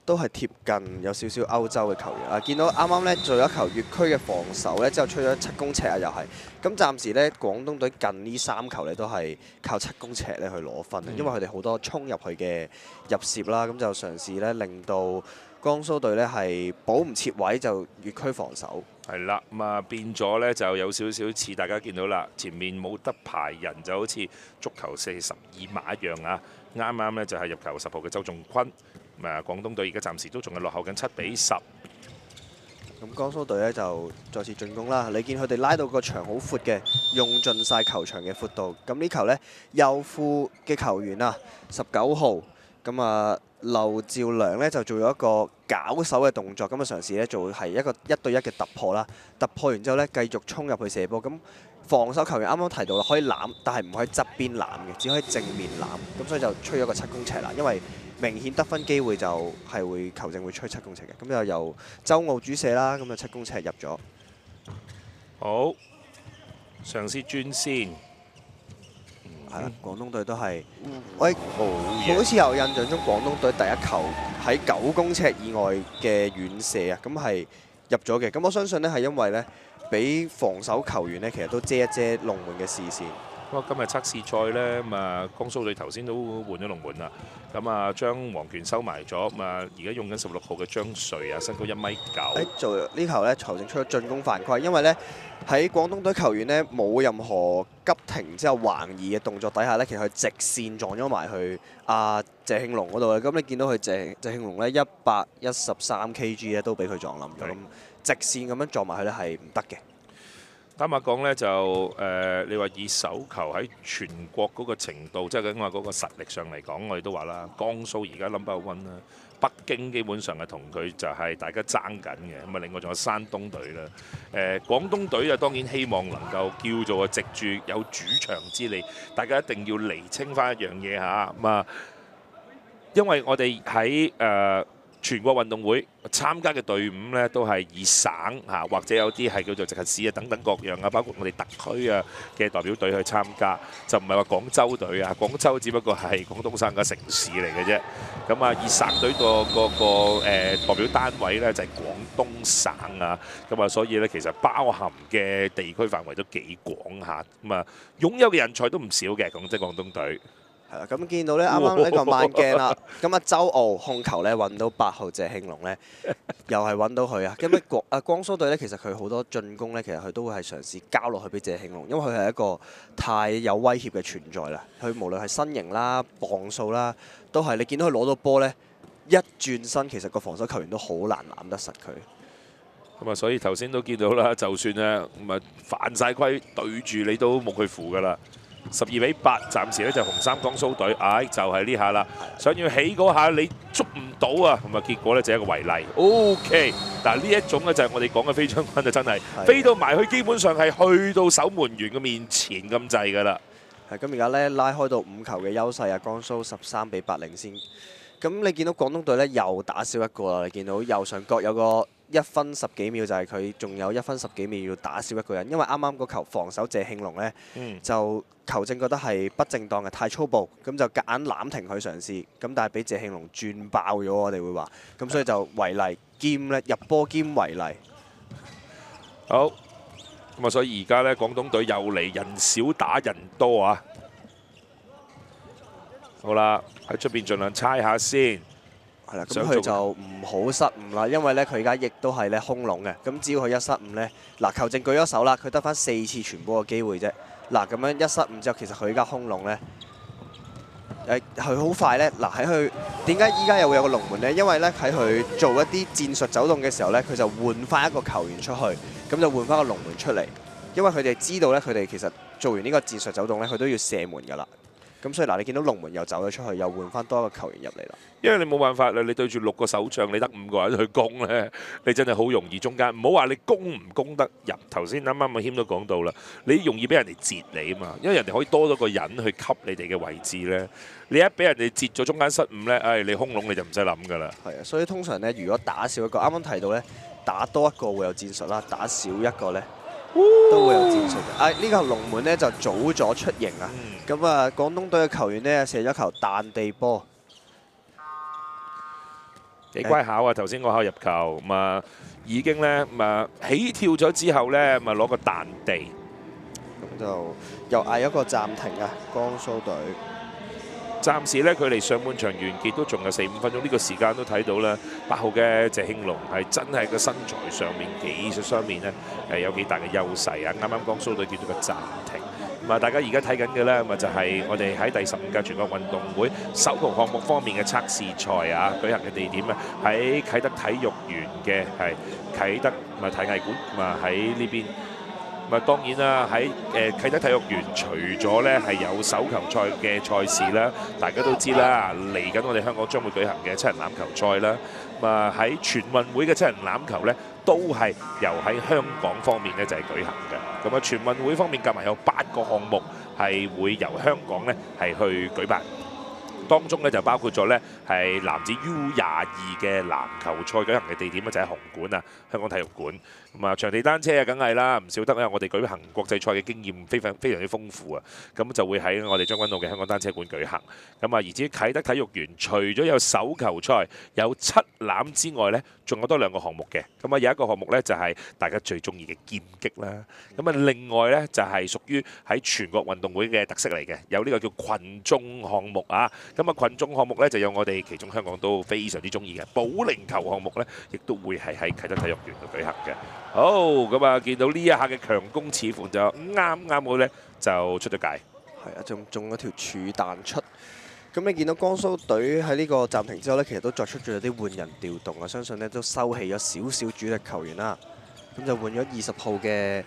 都係貼近有少少歐洲嘅球員啊！見到啱啱呢做咗球越區嘅防守呢，之後出咗7公尺啊，又係咁暫時呢，廣東隊近呢3球呢都係靠7公尺呢去攞分，因為佢哋好多衝入去嘅入攝啦，咁就嘗試呢令到江蘇隊呢係保唔切位就越區防守。係啦，咁啊變咗呢就有少少似大家見到啦，前面冇得排人，就好似足球42碼一樣啊！啱啱呢就係入球10號嘅周仲坤。廣東隊而家暫時都仲係落後緊7-10。咁江蘇隊呢就再次進攻啦，你見佢哋拉到個場好闊嘅，用盡晒球場嘅闊度。咁呢球呢，右副嘅球員啊，19號，咁啊劉兆良呢就做咗一個搞手嘅動作，咁啊嘗試呢做係一個1對1嘅突破啦。突破完之後呢，繼續衝入去射波。咁防守球員啱啱提到啦，可以攬，但係唔可以側邊攬嘅，只可以正面攬。咁所以就吹咗個7公尺啦，因為明顯得分機會就係會球證會吹7公尺嘅，咁就由周傲主射啦，咁就7公尺入咗。好，嘗試轉線。係啦，廣東隊都係，喂，好似有印象中廣東隊第一球喺9公尺以外嘅遠射啊，咁係入咗嘅。咁我相信呢係因為呢，俾防守球員呢其實都遮一遮龍門嘅視線。不過今日測試賽呢，咁啊江蘇隊頭先都換咗龍門啦，咁啊將黃權收埋咗，咁啊而家用緊16號嘅張瑞啊，身高1.9米。做呢球呢，球證出咗進攻犯規，因為呢喺廣東隊球員呢冇任何急停之後橫移嘅動作底下呢，其實佢直線撞咗埋去阿謝慶龍嗰度咧。咁你見到佢謝慶龍呢113 kg 咧都俾佢撞冧咗，咁直線咁樣撞埋去呢係唔得嘅。坦白講呢，就你話以手球喺全國嗰個程度，即係講話嗰個實力上嚟講，我哋都話啦，江蘇而家No.1啦，北京基本上係同佢就係大家爭緊嘅，咁啊另外仲有山東隊啦，廣東隊啊當然希望能夠叫做藉住有主場之利，大家一定要釐清翻一樣嘢嚇，咁啊，因為我哋喺全國運動會參加嘅隊伍呢，都係以省嚇或者有啲係叫做直轄市啊等等各樣啊，包括我哋特區啊嘅代表隊去參加，就唔係話廣州隊啊。廣州只不過係廣東省嘅城市嚟嘅啫。咁啊，以省隊個代表單位呢，就係廣東省啊。咁啊，所以呢，其實包含嘅地區範圍都幾廣下。咁啊，擁有嘅人才都唔少嘅，講真廣東隊。係啦，咁見到呢啱啱呢個慢鏡啦，咁啊周傲控球呢揾到8號謝慶龍呢，又係揾到佢啊！咁江蘇隊呢，其實佢好多進攻呢，其實佢都會係嘗試交落去俾謝慶龍，因為佢係一個太有威脅嘅存在啦。佢無論係身形啦、磅數啦，都係你見到佢攞到波呢，一轉身，其實個防守球員都好難攬得實佢。咁啊，所以頭先都見到啦，就算咧咁啊犯晒規對住你都冇佢符㗎啦。12-8，暫時咧就紅衫江蘇隊，就係呢下啦，想要起嗰下你捉唔到啊，咁啊結果咧就一個違例。OK， 但係呢一種咧就係我哋講嘅飛將軍就真係飛到埋去，基本上係去到守門員嘅面前咁滯㗎啦。係咁而家咧拉開到5球嘅優勢啊，江蘇13-8領先。咁你見到廣東隊咧又打少一個啦，你見到右上角有個1分10幾秒，就係佢仲有1分10幾秒要打少一個人，因為啱啱個球防守謝慶龍咧就球證覺得係不正當嘅，太粗暴，咁就夾硬攬停佢嘗試，咁但係俾謝慶龍轉爆咗，我哋會話，咁所以就違例兼咧入波兼違例。好，咁啊所以而家咧廣東隊又嚟人少打人多啊！好啦，喺出邊盡量猜下先。係啦，咁佢就唔好失誤啦，因為咧佢而家亦都係咧空籠嘅，咁只要佢一失誤咧，嗱球證舉咗手啦，佢得翻4次傳波嘅機會啫。嗱咁樣一失誤之後，其實佢而家空籠咧，佢好快咧，嗱喺佢點解依家又會有個龍門咧？因為咧喺佢做一啲戰術走動嘅時候咧，佢就換翻一個球員出去，咁就換翻個龍門出嚟，因為佢哋知道咧，佢哋其實做完呢個戰術走動咧，佢都要射門㗎啦。咁所以嗱，你見到龍門又走咗出去，又換翻多一個球員入嚟啦。因為你冇辦法啦，你對住6個守將，你得5個人去攻咧，你真係好容易中間。唔好話你攻唔攻得入。頭先啱啱阿謙都講到啦，你容易俾人哋截你啊嘛，因為人哋可以多咗個人去吸你哋嘅位置咧。你一俾人哋截咗中間失誤咧，你空籠你就唔使諗㗎啦。係啊，所以通常咧，如果打少一個，啱啱提到咧，打多一個會有戰術啦，打少一個咧，都會有戰術嘅。呢個龍門咧就早咗出營啊！咁啊，廣東隊嘅球員呢，射咗球彈地波，幾乖巧啊！頭先嗰下入球，咁啊已經咧咁啊起跳咗之後咧，咁啊攞個彈地，咁就又嗌一個暫停啊！江蘇隊暫時咧距離上半場完結都仲有4-5分鐘，呢個時間都睇到啦。8號嘅謝慶龍係真係個身材上面、技術上面咧有幾大嘅優勢啊！啱啱江蘇隊叫咗個暫停。咁啊，大家而家睇緊嘅咧，就係我哋喺第15屆全國運動會手球項目方面嘅測試賽啊，舉行嘅地點啊，喺啟德體育園嘅係啟德體藝館，咁啊喺呢邊。咁啊當然啦，喺啟德體育園除咗咧係有手球賽嘅賽事啦，大家都知啦，嚟緊我哋香港將會舉行嘅七人欖球賽啦。咁啊喺全運會嘅七人欖球咧，都係由喺香港方面咧就係舉行嘅。咁啊全運會方面夾埋有8個項目係會由香港咧係去舉辦。當中咧就包括咗咧係男子 U22嘅籃球賽舉行嘅地點就喺紅館啊，香港體育館。咁啊場地單車啊，梗係啦，唔少得啦。我哋舉行國際賽嘅經驗非常之豐富啊。咁就會喺我哋將軍澳嘅香港單車館舉行。咁啊，而至於啟德體育園，除咗有手球賽、有七欖之外咧，仲有多2個項目嘅。咁啊，有一個項目咧就係大家最中意嘅劍擊啦。咁啊，另外咧就係屬於喺全國運動會嘅特色嚟嘅，有呢個叫群眾項目啊。咁啊，群眾項目咧就有我哋其中香港都非常之中意嘅保齡球項目咧，亦都會係喺啟德體育園度舉行嘅。好，咁啊，見到呢一下嘅強攻，似乎就啱好咧就出咗界。係啊，仲中咗條柱彈出。咁你見到江蘇隊喺呢個暫停之後咧，其實都作出咗啲換人調動啊，相信咧都收起咗少少主力球員啦。咁就換咗20號嘅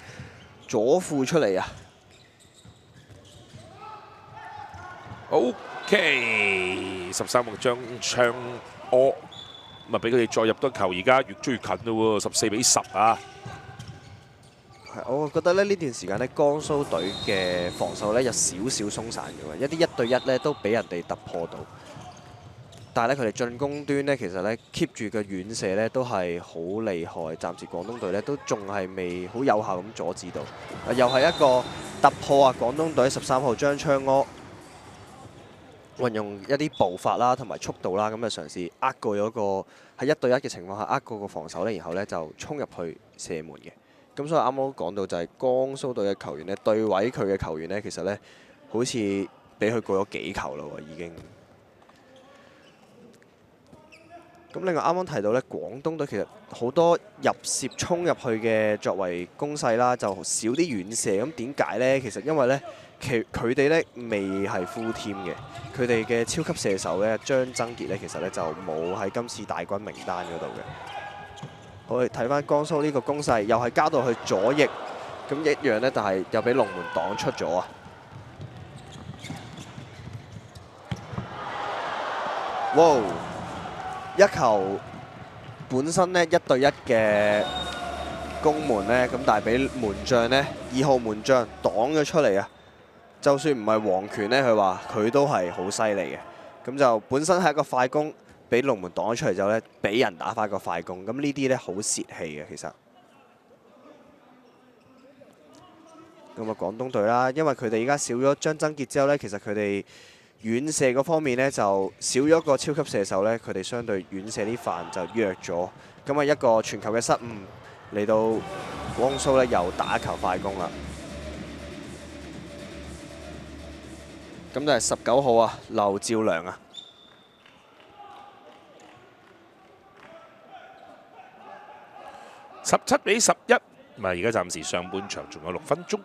左副出嚟啊。OK，13號張昌柯，咁啊俾佢哋再入多球，而家越追越近咯喎，14-10啊！係，我覺得咧呢段時間咧，江蘇隊嘅防守咧有少少鬆散嘅喎，一啲1對1咧都俾人哋突破到。但係咧佢哋進攻端咧，其實咧 keep 住嘅遠射咧都係好厲害。暫時廣東隊咧都仲係未好有效咁阻止到。又係一個突破啊！廣東隊13號張昌柯運用一啲步伐啦，同埋速度啦，咁就嘗試呃過咗個喺1對1嘅情況下呃過個防守咧，然後咧就衝入去射門嘅。咁所以啱啱講到就係江蘇隊嘅球員咧對位佢嘅球員咧，其實咧好似俾佢過咗幾球啦喎已經。咁另外啱啱提到咧，廣東隊其實好多入攝衝入去嘅作為攻勢啦，就少啲遠射。咁點解咧？其實因為咧佢哋咧未係 full team 嘅，佢哋嘅超級射手咧張爭傑咧其實咧就冇喺今次大軍名單嗰度嘅。我哋睇翻江蘇呢個攻勢，又係交到去左翼，咁一樣咧，但係又俾龍門擋出咗啊！哇！一球本身呢1對1嘅攻門呢，咁但係俾門將呢2號門將擋咗出嚟啊！就算唔係黃權呢，佢話佢都係好犀利嘅。咁就本身係一個快攻，俾龍門擋咗出嚟之後呢，俾人打翻個快攻。咁呢啲呢，好泄氣嘅其實。咁啊，廣東隊啦，因為佢哋而家少咗張爭傑之後呢，其實佢哋遠射嗰方面呢，就少咗個超級射手呢，佢哋相對遠射啲範就弱咗。咁啊，一個傳球嘅失誤嚟到光蘇呢，又打一球快攻啦。咁就係19號啊，劉兆良啊。17-11，咁啊，而家暫時上半場仲有6分鐘。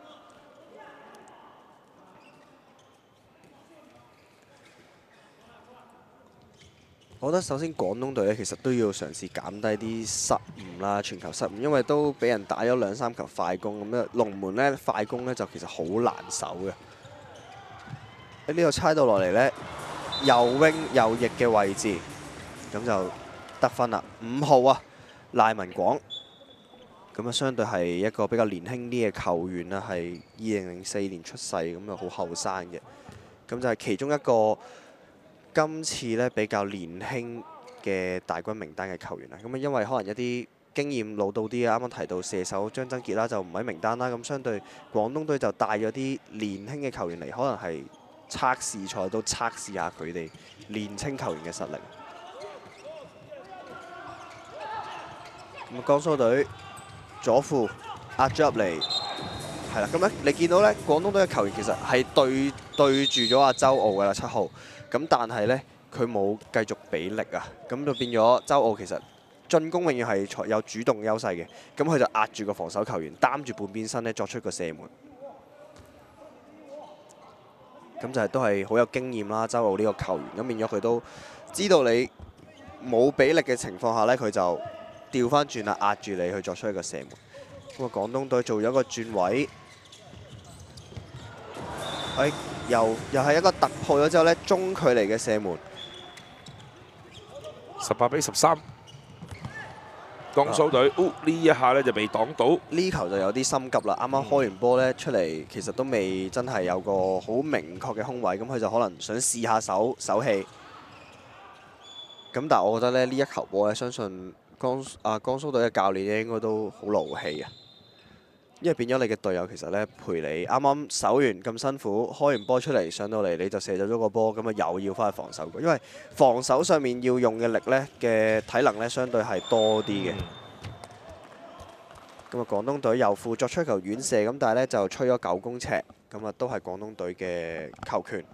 我覺得首先廣東隊咧，其實都要嘗試減低啲失誤啦，傳球失誤，因為都俾人打咗2、3球快攻咁咧，龍門咧快攻咧就其實好難守嘅。喺呢度猜到落嚟呢，右 wing 右翼嘅位置，咁就得分啦。5號啊，賴文廣，咁啊相對係一個比較年輕啲嘅球員啦，係2004年出世，咁啊好後生嘅，咁就係其中一個今次呢比較年輕嘅大軍名單嘅球員啦。咁啊因為可能一啲經驗老到啲啊，啱啱提到射手張爭傑啦就唔喺名單啦，咁相對廣東隊就帶咗啲年輕嘅球員嚟，可能係測試賽都測試下佢哋年青球員嘅實力。咁啊，江蘇隊左副壓咗入嚟，係啦。咁咧，你見到咧，廣東隊嘅球員其實係對住咗阿周傲㗎啦，7號。咁但係咧，佢冇繼續俾力啊，咁就變咗周傲其實進攻永遠係有主動優勢嘅。咁佢就壓住個防守球員，擔住半邊身咧作出個射門。咁就係都係好有經驗啦，周傲呢個球員，咁變咗佢都知道你冇俾力嘅情況下呢，佢就調翻轉啦，壓住你去作出一個射門。咁啊，廣東隊做咗個轉位，又係一個突破咗之後呢，中距離嘅射門。18-13，江蘇隊，呢一下呢就被擋到。呢球就有啲心急啦，啱啱開完波呢出嚟，其實都未真係有個好明確嘅空位，咁佢就可能想試下手氣。咁但係我覺得咧，呢一球波咧，相信江蘇隊嘅教練咧應該都好勞氣啊，因為變咗你嘅隊友其實咧陪你啱啱守完咁辛苦，開完波出嚟上到嚟你就射走咗個波，咁啊又要翻去防守，因為防守上面要用嘅力咧嘅體能咧相對係多啲嘅。咁啊，廣東隊右副作出一球遠射，咁但係咧就吹咗9公尺，咁啊都係廣東隊嘅球權。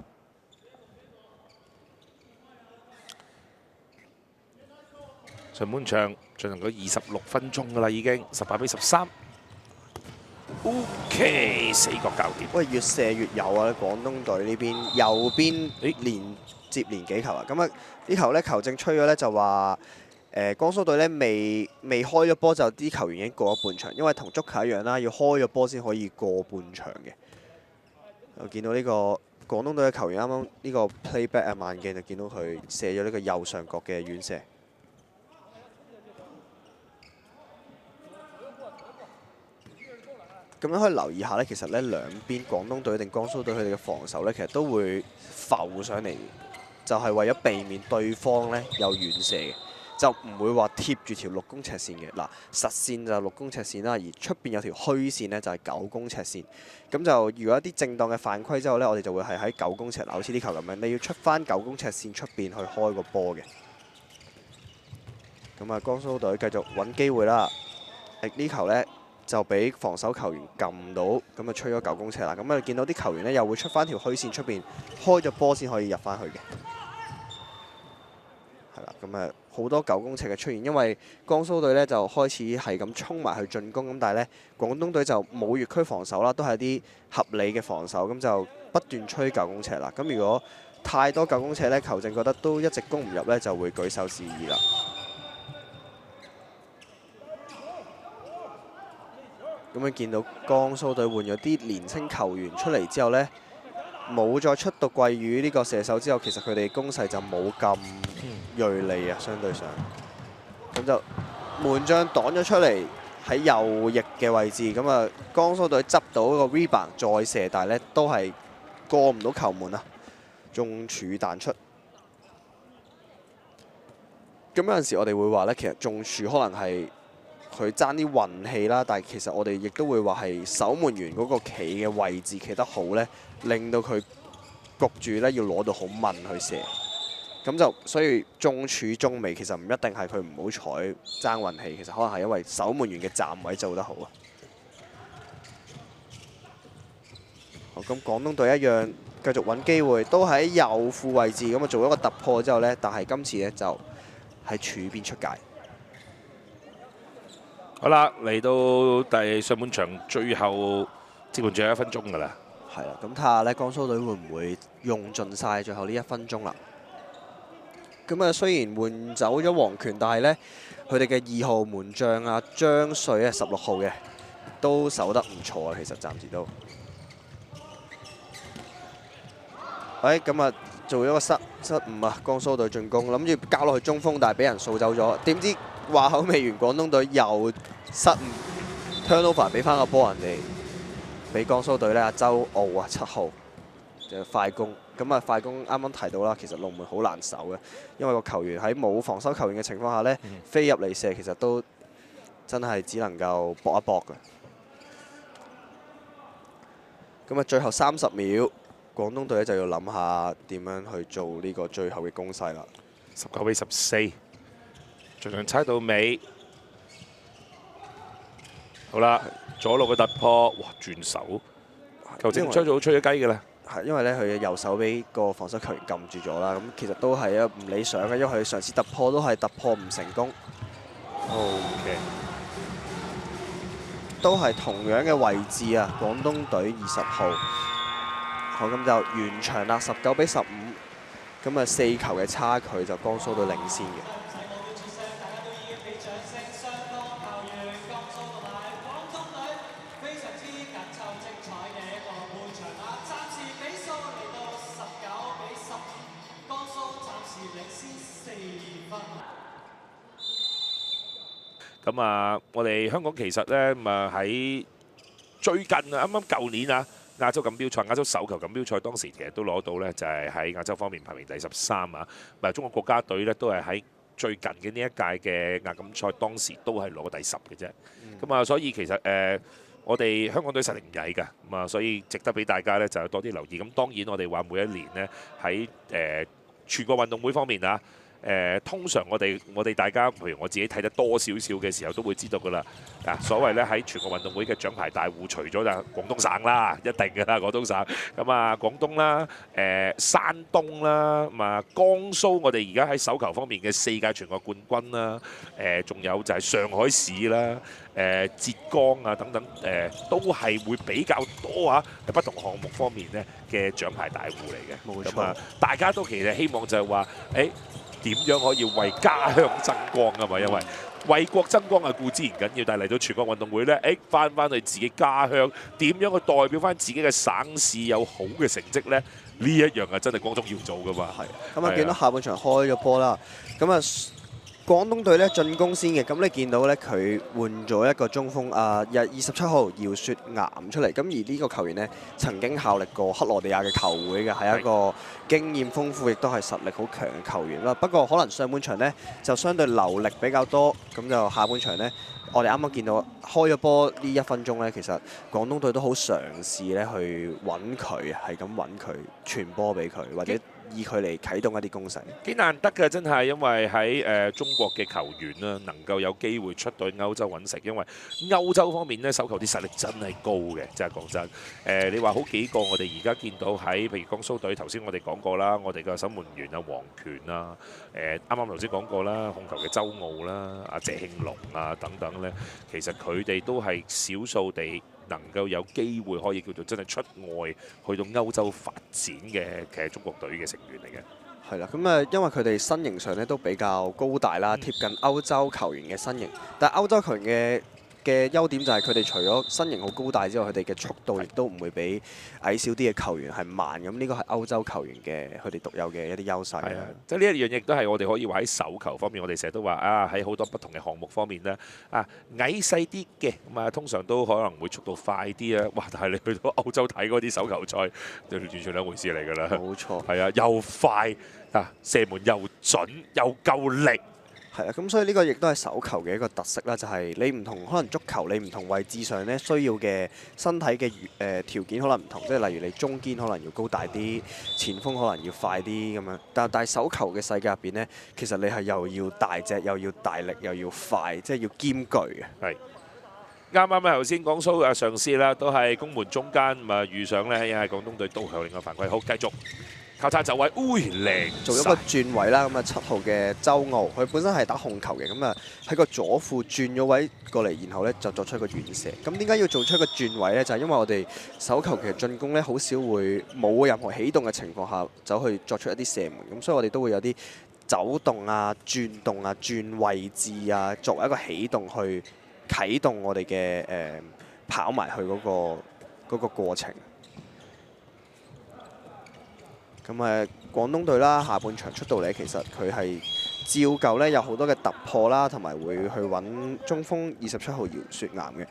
上半場進行咗26分鐘㗎啦，已經18-13。OK， 死角搞掂。喂，越射越有啊！廣東隊呢邊右邊連接幾球啊！咁啊，呢球咧球證吹咗咧就話江蘇隊咧未開咗波就啲球員已經過咗半場，因為同足球一樣啦，要開咗波先可以過半場嘅。我見到呢個廣東隊嘅球員啱啱呢個 playback 啊慢鏡就見到佢射咗呢個右上角嘅遠射。咁樣可以留意下呢，其實呢兩邊廣東隊定江蘇隊佢哋嘅防守呢，其實都會浮上嚟，就係為咗避免對方呢有遠射嘅，就唔會話貼住條6公尺線嘅。嗱，實線就6公尺線啦，而出邊有條虛線呢，就係9公尺線。咁就如果一啲正當嘅犯規之後呢，我哋就會係喺9公尺，好似呢球咁樣，你要出翻9公尺線出邊去開個波嘅。咁啊，江蘇隊繼續揾機會啦。呢球呢，就俾防守球員撳到，咁啊吹咗9公尺啦。咁啊見到啲球員呢，又會出翻條虛線出邊開咗波先可以入翻去嘅。係啦，咁啊好多9公尺嘅出現，因為江蘇隊呢就開始係咁衝埋去進攻，咁但係呢，廣東隊就冇越區防守啦，都係啲合理嘅防守，咁就不斷吹9公尺啦。咁如果太多9公尺呢，球證覺得都一直攻唔入呢，就會舉手示意啦。咁樣見到江蘇隊換咗啲年青球員出嚟之後呢，冇再出到季宇呢個射手之後，其實佢哋攻勢就冇咁鋭利啊，相對上。咁就門將擋咗出嚟喺右翼嘅位置，咁啊江蘇隊執到個 rebound 再射，但係咧都係過唔到球門啊，中柱彈出。咁有陣時我哋會話咧，其實中柱可能係佢爭啲運氣啦，但係其實我哋亦都會話係守門員嗰個企嘅位置企得好咧，令到佢焗住咧要攞到好問去射。咁就所以中柱中楣其實唔一定係佢唔好彩爭運氣，其實可能係因為守門員嘅站位做得好啊。好，咁廣東隊一樣繼續揾機會，都喺右副位置咁啊做一個突破之後呢，但係今次呢就喺柱邊出界。好啦，嚟到上半場最後接近最後1分鐘㗎啦。係啦，咁睇下呢江蘇隊會唔會用盡晒最後呢1分鐘啦？咁啊，雖然換走咗黃權，但係呢，佢哋嘅2號門將啊張瑞啊16號嘅都守得唔錯啊，其實暫時都。咁啊做咗個失誤啊，江蘇隊進攻諗住交落去中鋒，但係俾人掃走咗。點知話口未完，廣東隊又失誤 turnover 俾翻個波人哋，俾江蘇隊呢阿周傲啊7號就快攻。咁啊，快攻啱啱提到啦，其實龍門好難守嘅，因為個球員喺冇防守球員嘅情況下呢，飛入嚟射其實都真係只能夠搏一搏嘅。咁啊，最後30秒，廣東隊咧就要諗下點樣去做呢個最後嘅攻勢啦。19-14，盡量猜到尾。好啦，左路嘅突破，哇轉手，球證吹咗吹咗雞㗎啦。係因為咧佢嘅右手俾個防守球員撳住咗啦，咁其實都係啊唔理想嘅，因為佢嘗試突破都係突破唔成功。OK， 都係同樣嘅位置啊，廣東隊20號。好，咁就完場啦，19-15。咁啊4球嘅差距就江蘇隊領先嘅。咁啊，我哋香港其實咧喺最近啊，啱啱舊年啊，亞洲錦標賽、亞洲手球錦標賽當時其實都攞到咧，就係喺亞洲方面排名第13啊。中國國家隊咧都係喺最近嘅呢一屆嘅亞錦賽，當時都係攞第10嘅啫。咁啊，所以其實我哋香港隊實力唔曳㗎，咁啊，所以值得俾大家咧就多啲留意。咁當然我哋話每一年呢，喺全國運動會方面啊。通常我哋大家，譬如我自己睇得多少少嘅時候，都會知道㗎啦。所謂咧喺全國運動會嘅獎牌大戶，除咗就廣東省啦，一定㗎啦，廣東省。咁啊，廣東啦，山東啦，咁啊，江蘇，我哋而家喺手球方面嘅4屆全國冠軍啦，仲有就係上海市啦。浙江啊等等都係會比較多啊，喺不同項目方面呢嘅獎牌大戶嚟嘅。冇錯。咁啊，大家都其實希望就係話，點樣可以為家鄉爭光啊嘛？因為為國爭光係固之然緊要，但係嚟到全國運動會呢，翻去自己家鄉，點樣去代表翻自己嘅省市有好嘅成績呢？呢一樣啊，真係光宗耀祖噶嘛。係。咁啊，見到下半場開咗波啦，咁啊。廣東隊咧進攻先嘅，咁你見到咧佢換咗一個中鋒27號姚雪岩出嚟，咁而呢個球員呢，曾經效力過克羅地亞嘅球會嘅，係一個經驗豐富亦都係實力好強嘅球員啦。不過可能上半場呢，就相對流力比較多，咁就下半場呢，我哋啱啱見到開咗波呢1分鐘呢，其實廣東隊都好嘗試咧去揾佢，係咁揾佢傳波俾佢，或者以佢嚟啟動一啲攻勢。幾難得嘅真係，因為喺中國嘅球員啦，能夠有機會出到歐洲揾食，因為歐洲方面呢，手球啲實力真係高嘅，真係講真。你話好幾個我哋而家見到喺譬如江蘇隊，頭先我哋講過啦，我哋嘅守門員啊黃權啊，啱啱頭先講過啦，控球嘅周傲啦，阿謝慶龍啊等等呢，其實佢哋都係少數地能夠有機會可以叫做真係出外去到歐洲發展嘅其實中國隊嘅成員嚟嘅。係啦，咁啊，因為佢哋身形上咧都比較高大啦，貼近歐洲球員嘅身形。但係歐洲球員嘅嘅優點就係佢哋除咗身形好高大之外，佢哋嘅速度亦都唔會比矮小啲嘅球員係慢。咁呢個係歐洲球員嘅佢哋獨有嘅一啲優勢。係啊，即係呢一樣亦都係我哋可以話喺手球方面，我哋成日都話啊，喺好多不同嘅項目方面咧，啊矮細啲嘅咁啊，通常都可能會速度快啲啊！哇，但係你去到歐洲睇嗰啲手球賽，就完全兩回事嚟㗎啦。冇錯，係啊，又快啊，射門又準又夠力。係啊，咁所以呢個亦都係手球嘅一個特色啦，就係你唔同可能足球你唔同位置上咧需要嘅身體嘅條件可能唔同，即係例如你中堅可能要高大啲，前鋒可能要快啲咁樣。但係手球嘅世界入邊呢，其實你係又要大隻，又要大力，又要快，即係要兼具嘅。係啱啱啊！頭先講蘇啊上司啦，都係攻門中間咁啊，遇上呢，因為廣東隊都向另外犯規。好，繼續。交叉走位，靚做咗個轉位啦，咁啊7號嘅周傲，佢本身係打控球嘅，咁啊喺個左褲轉咗位過嚟，然後咧就作出一個遠射。咁點解要做出一個轉位呢？就係因為我哋手球其實進攻咧好少會冇任何起動嘅情況下走去作出一啲射門，咁所以我哋都會有啲走動啊、轉動啊、轉位置啊，作為一個起動去啟動我哋嘅跑埋去嗰個過程。咁廣東隊啦，下半場出到嚟，其實佢係照舊咧有好多嘅突破啦，同埋會去揾中鋒27號姚雪岩嘅。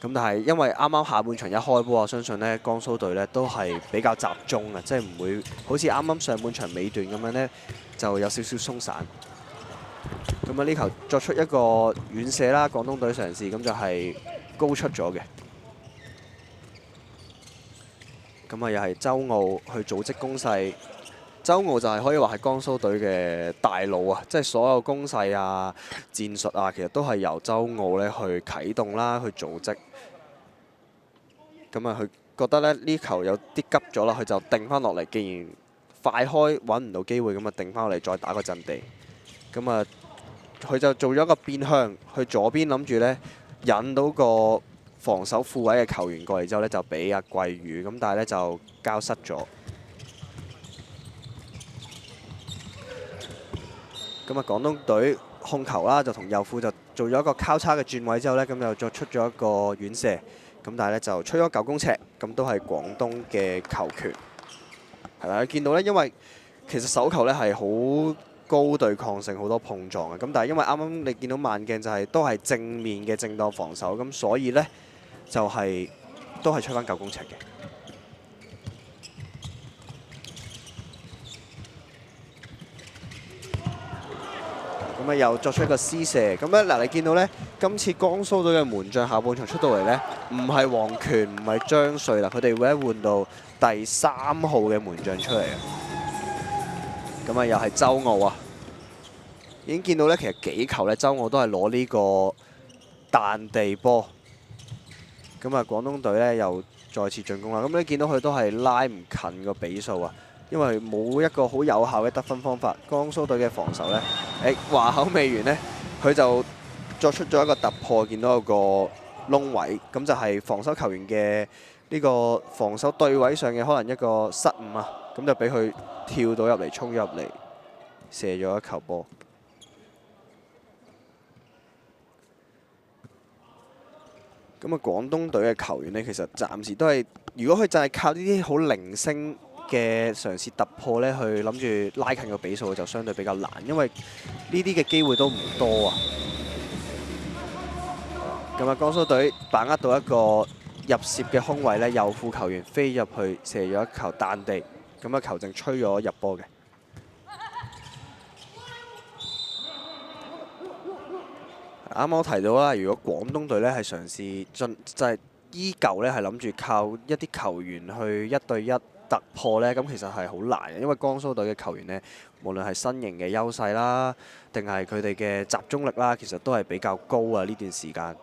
咁但係因為啱啱下半場一開波，我相信呢江蘇隊呢都係比較集中啊，即係唔會好似啱啱上半場尾段咁樣呢，就有少少鬆散。咁啊呢球作出一個遠射啦，廣東隊嘗試咁就係高出咗嘅。咁啊，又係周傲去組織攻勢。周傲就係可以話係江蘇隊嘅大佬啊，即係所有攻勢啊、戰術啊，其實都係由周傲咧去啟動啦，去組織。咁啊，佢覺得咧呢球有啲急咗啦，佢就定翻落嚟。既然快開揾唔到機會，咁啊定翻落嚟再打個陣地。咁啊，佢就做咗一個變向，去左邊諗住咧引到個防守副位嘅球員過嚟之後呢，就俾阿桂宇咁，但係呢就交失咗。咁啊，廣東隊控球啦，就同右副就做咗一個交叉嘅轉位之後呢，咁就作出咗一個遠射。咁但係呢就吹咗9公尺，咁都係廣東嘅球權。係啦，見到呢，因為其實手球呢係好高對抗性，好多碰撞嘅。咁但係因為啱啱你見到慢鏡就係都係正面嘅正當防守，咁所以呢。就係都係吹翻9公尺嘅。咁啊，又作出一個施射。咁咧嗱，你見到咧，今次江蘇隊嘅門將下半場出到嚟咧，唔係黃權，唔係張瑞啦，佢哋會換到第3號嘅門將出嚟啊。咁啊，又係周傲啊。已經見到咧，其實幾球咧，周傲都係攞呢個彈地波。咁啊，廣東隊咧又再次進攻啦。咁你見到佢都係拉唔近個比數啊，因為冇一個好有效嘅得分方法。江蘇隊嘅防守呢，話口未完呢，佢就作出咗一個突破，見到有個窿位，咁就係防守球員嘅呢個防守對位上嘅可能一個失誤啊，咁就俾佢跳到入嚟，衝入嚟，射咗一球波。咁啊，廣東隊嘅球員呢，其實暫時都係，如果佢就係靠呢啲好零星嘅嘗試突破呢，去諗住拉近個比數，就相對比較難，因為呢啲嘅機會都唔多啊。咁啊，江蘇隊把握到一個入攝嘅空位呢，右副球員飛入去射咗一球彈地，咁啊球證吹咗入波嘅。啱啱我提到啦，如果廣東隊咧係嘗試就係依舊咧係諗住靠一啲球員去1對1突破咧，咁其實係好難嘅，因為江蘇隊嘅球員呢，無論係身形嘅優勢啦，定係佢哋嘅集中力啦，其實都係比較高啊呢段時間。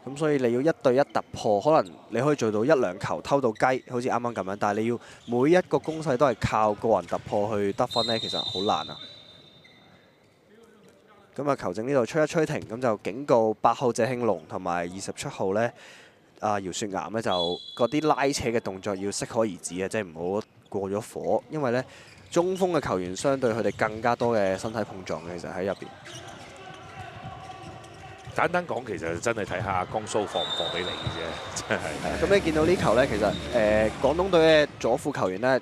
咁所以你要1對1突破，可能你可以做到1兩球偷到雞，好似啱啱咁樣，但係你要每一個攻勢都係靠個人突破去得分呢，其實好難啊。咁啊，球證呢度吹一吹停，咁就警告8號謝慶龍同埋27號呢，姚雪岩呢，就嗰啲拉扯嘅動作要適可而止啊，即係唔好過咗火，因為呢中鋒嘅球員相對佢哋更加多嘅身體碰撞嘅，其實喺入邊。簡單講，其實真係睇下江蘇放唔放俾你嘅啫，真係。咁你見到呢球呢，其實廣東隊嘅左副球員呢，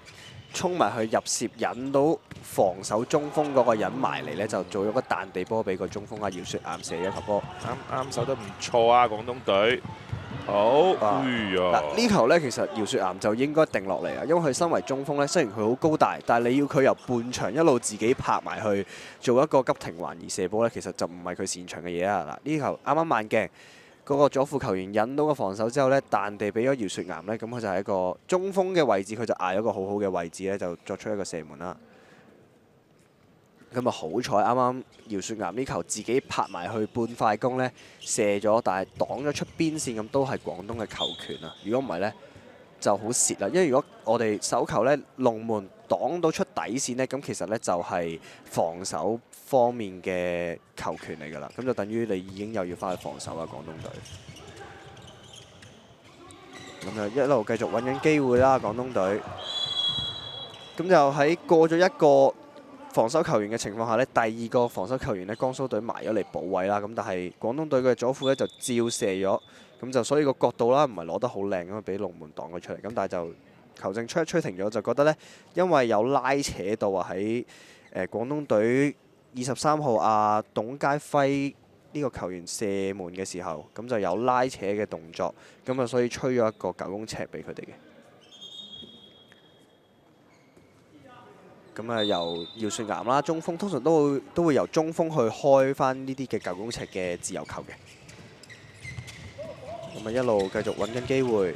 衝埋去入攝，引到防守中鋒嗰個人埋嚟呢，就做咗個彈地波俾個中鋒姚雪岩射一球波。啱守得唔錯啊，廣東隊。好，嗱呢球呢，其實姚雪岩就應該定落嚟啊，因為佢身為中鋒呢，雖然佢好高大，但係你要佢由半場一路自己拍埋去做一個急停環而射波呢，其實就唔係佢擅長嘅嘢啊！嗱呢球啱啱慢鏡嗰個左副球員引到個防守之後呢，彈地俾咗姚雪岩呢，咁佢就係一個中鋒嘅位置，佢就捱咗個好好嘅位置呢，就作出一個射門啦。咁啊好彩啱啱姚雪岩呢球自己拍埋去半快攻呢，射咗，但係擋咗出邊線，咁都係廣東嘅球權啊！如果唔係呢，就好蝕啦，因為如果我哋手球呢，龍門擋到出底線呢，咁其實呢就係防守方面嘅球權嚟㗎啦，咁就等於你已經又要翻去防守啦，廣東隊。咁就一路繼續揾緊機會啦，廣東隊。咁就喺過咗一個防守球員嘅情況下呢，第二個防守球員呢，江蘇隊埋咗嚟補位啦。咁但係廣東隊嘅左副呢，就照射咗，咁就所以個角度啦唔係攞得好靚，咁啊俾龍門擋咗出嚟。咁但係就球證吹停咗，就覺得呢，因為有拉扯到啊喺廣東隊23號董佳輝呢個球員射門嘅時候，咁就有拉扯嘅動作，咁啊所以吹咗一個9公尺俾佢哋嘅。咁啊，由姚雪岩啦，中鋒通常都會由中鋒去開翻呢啲嘅9公尺嘅自由球嘅。咁啊，一路繼續揾緊機會。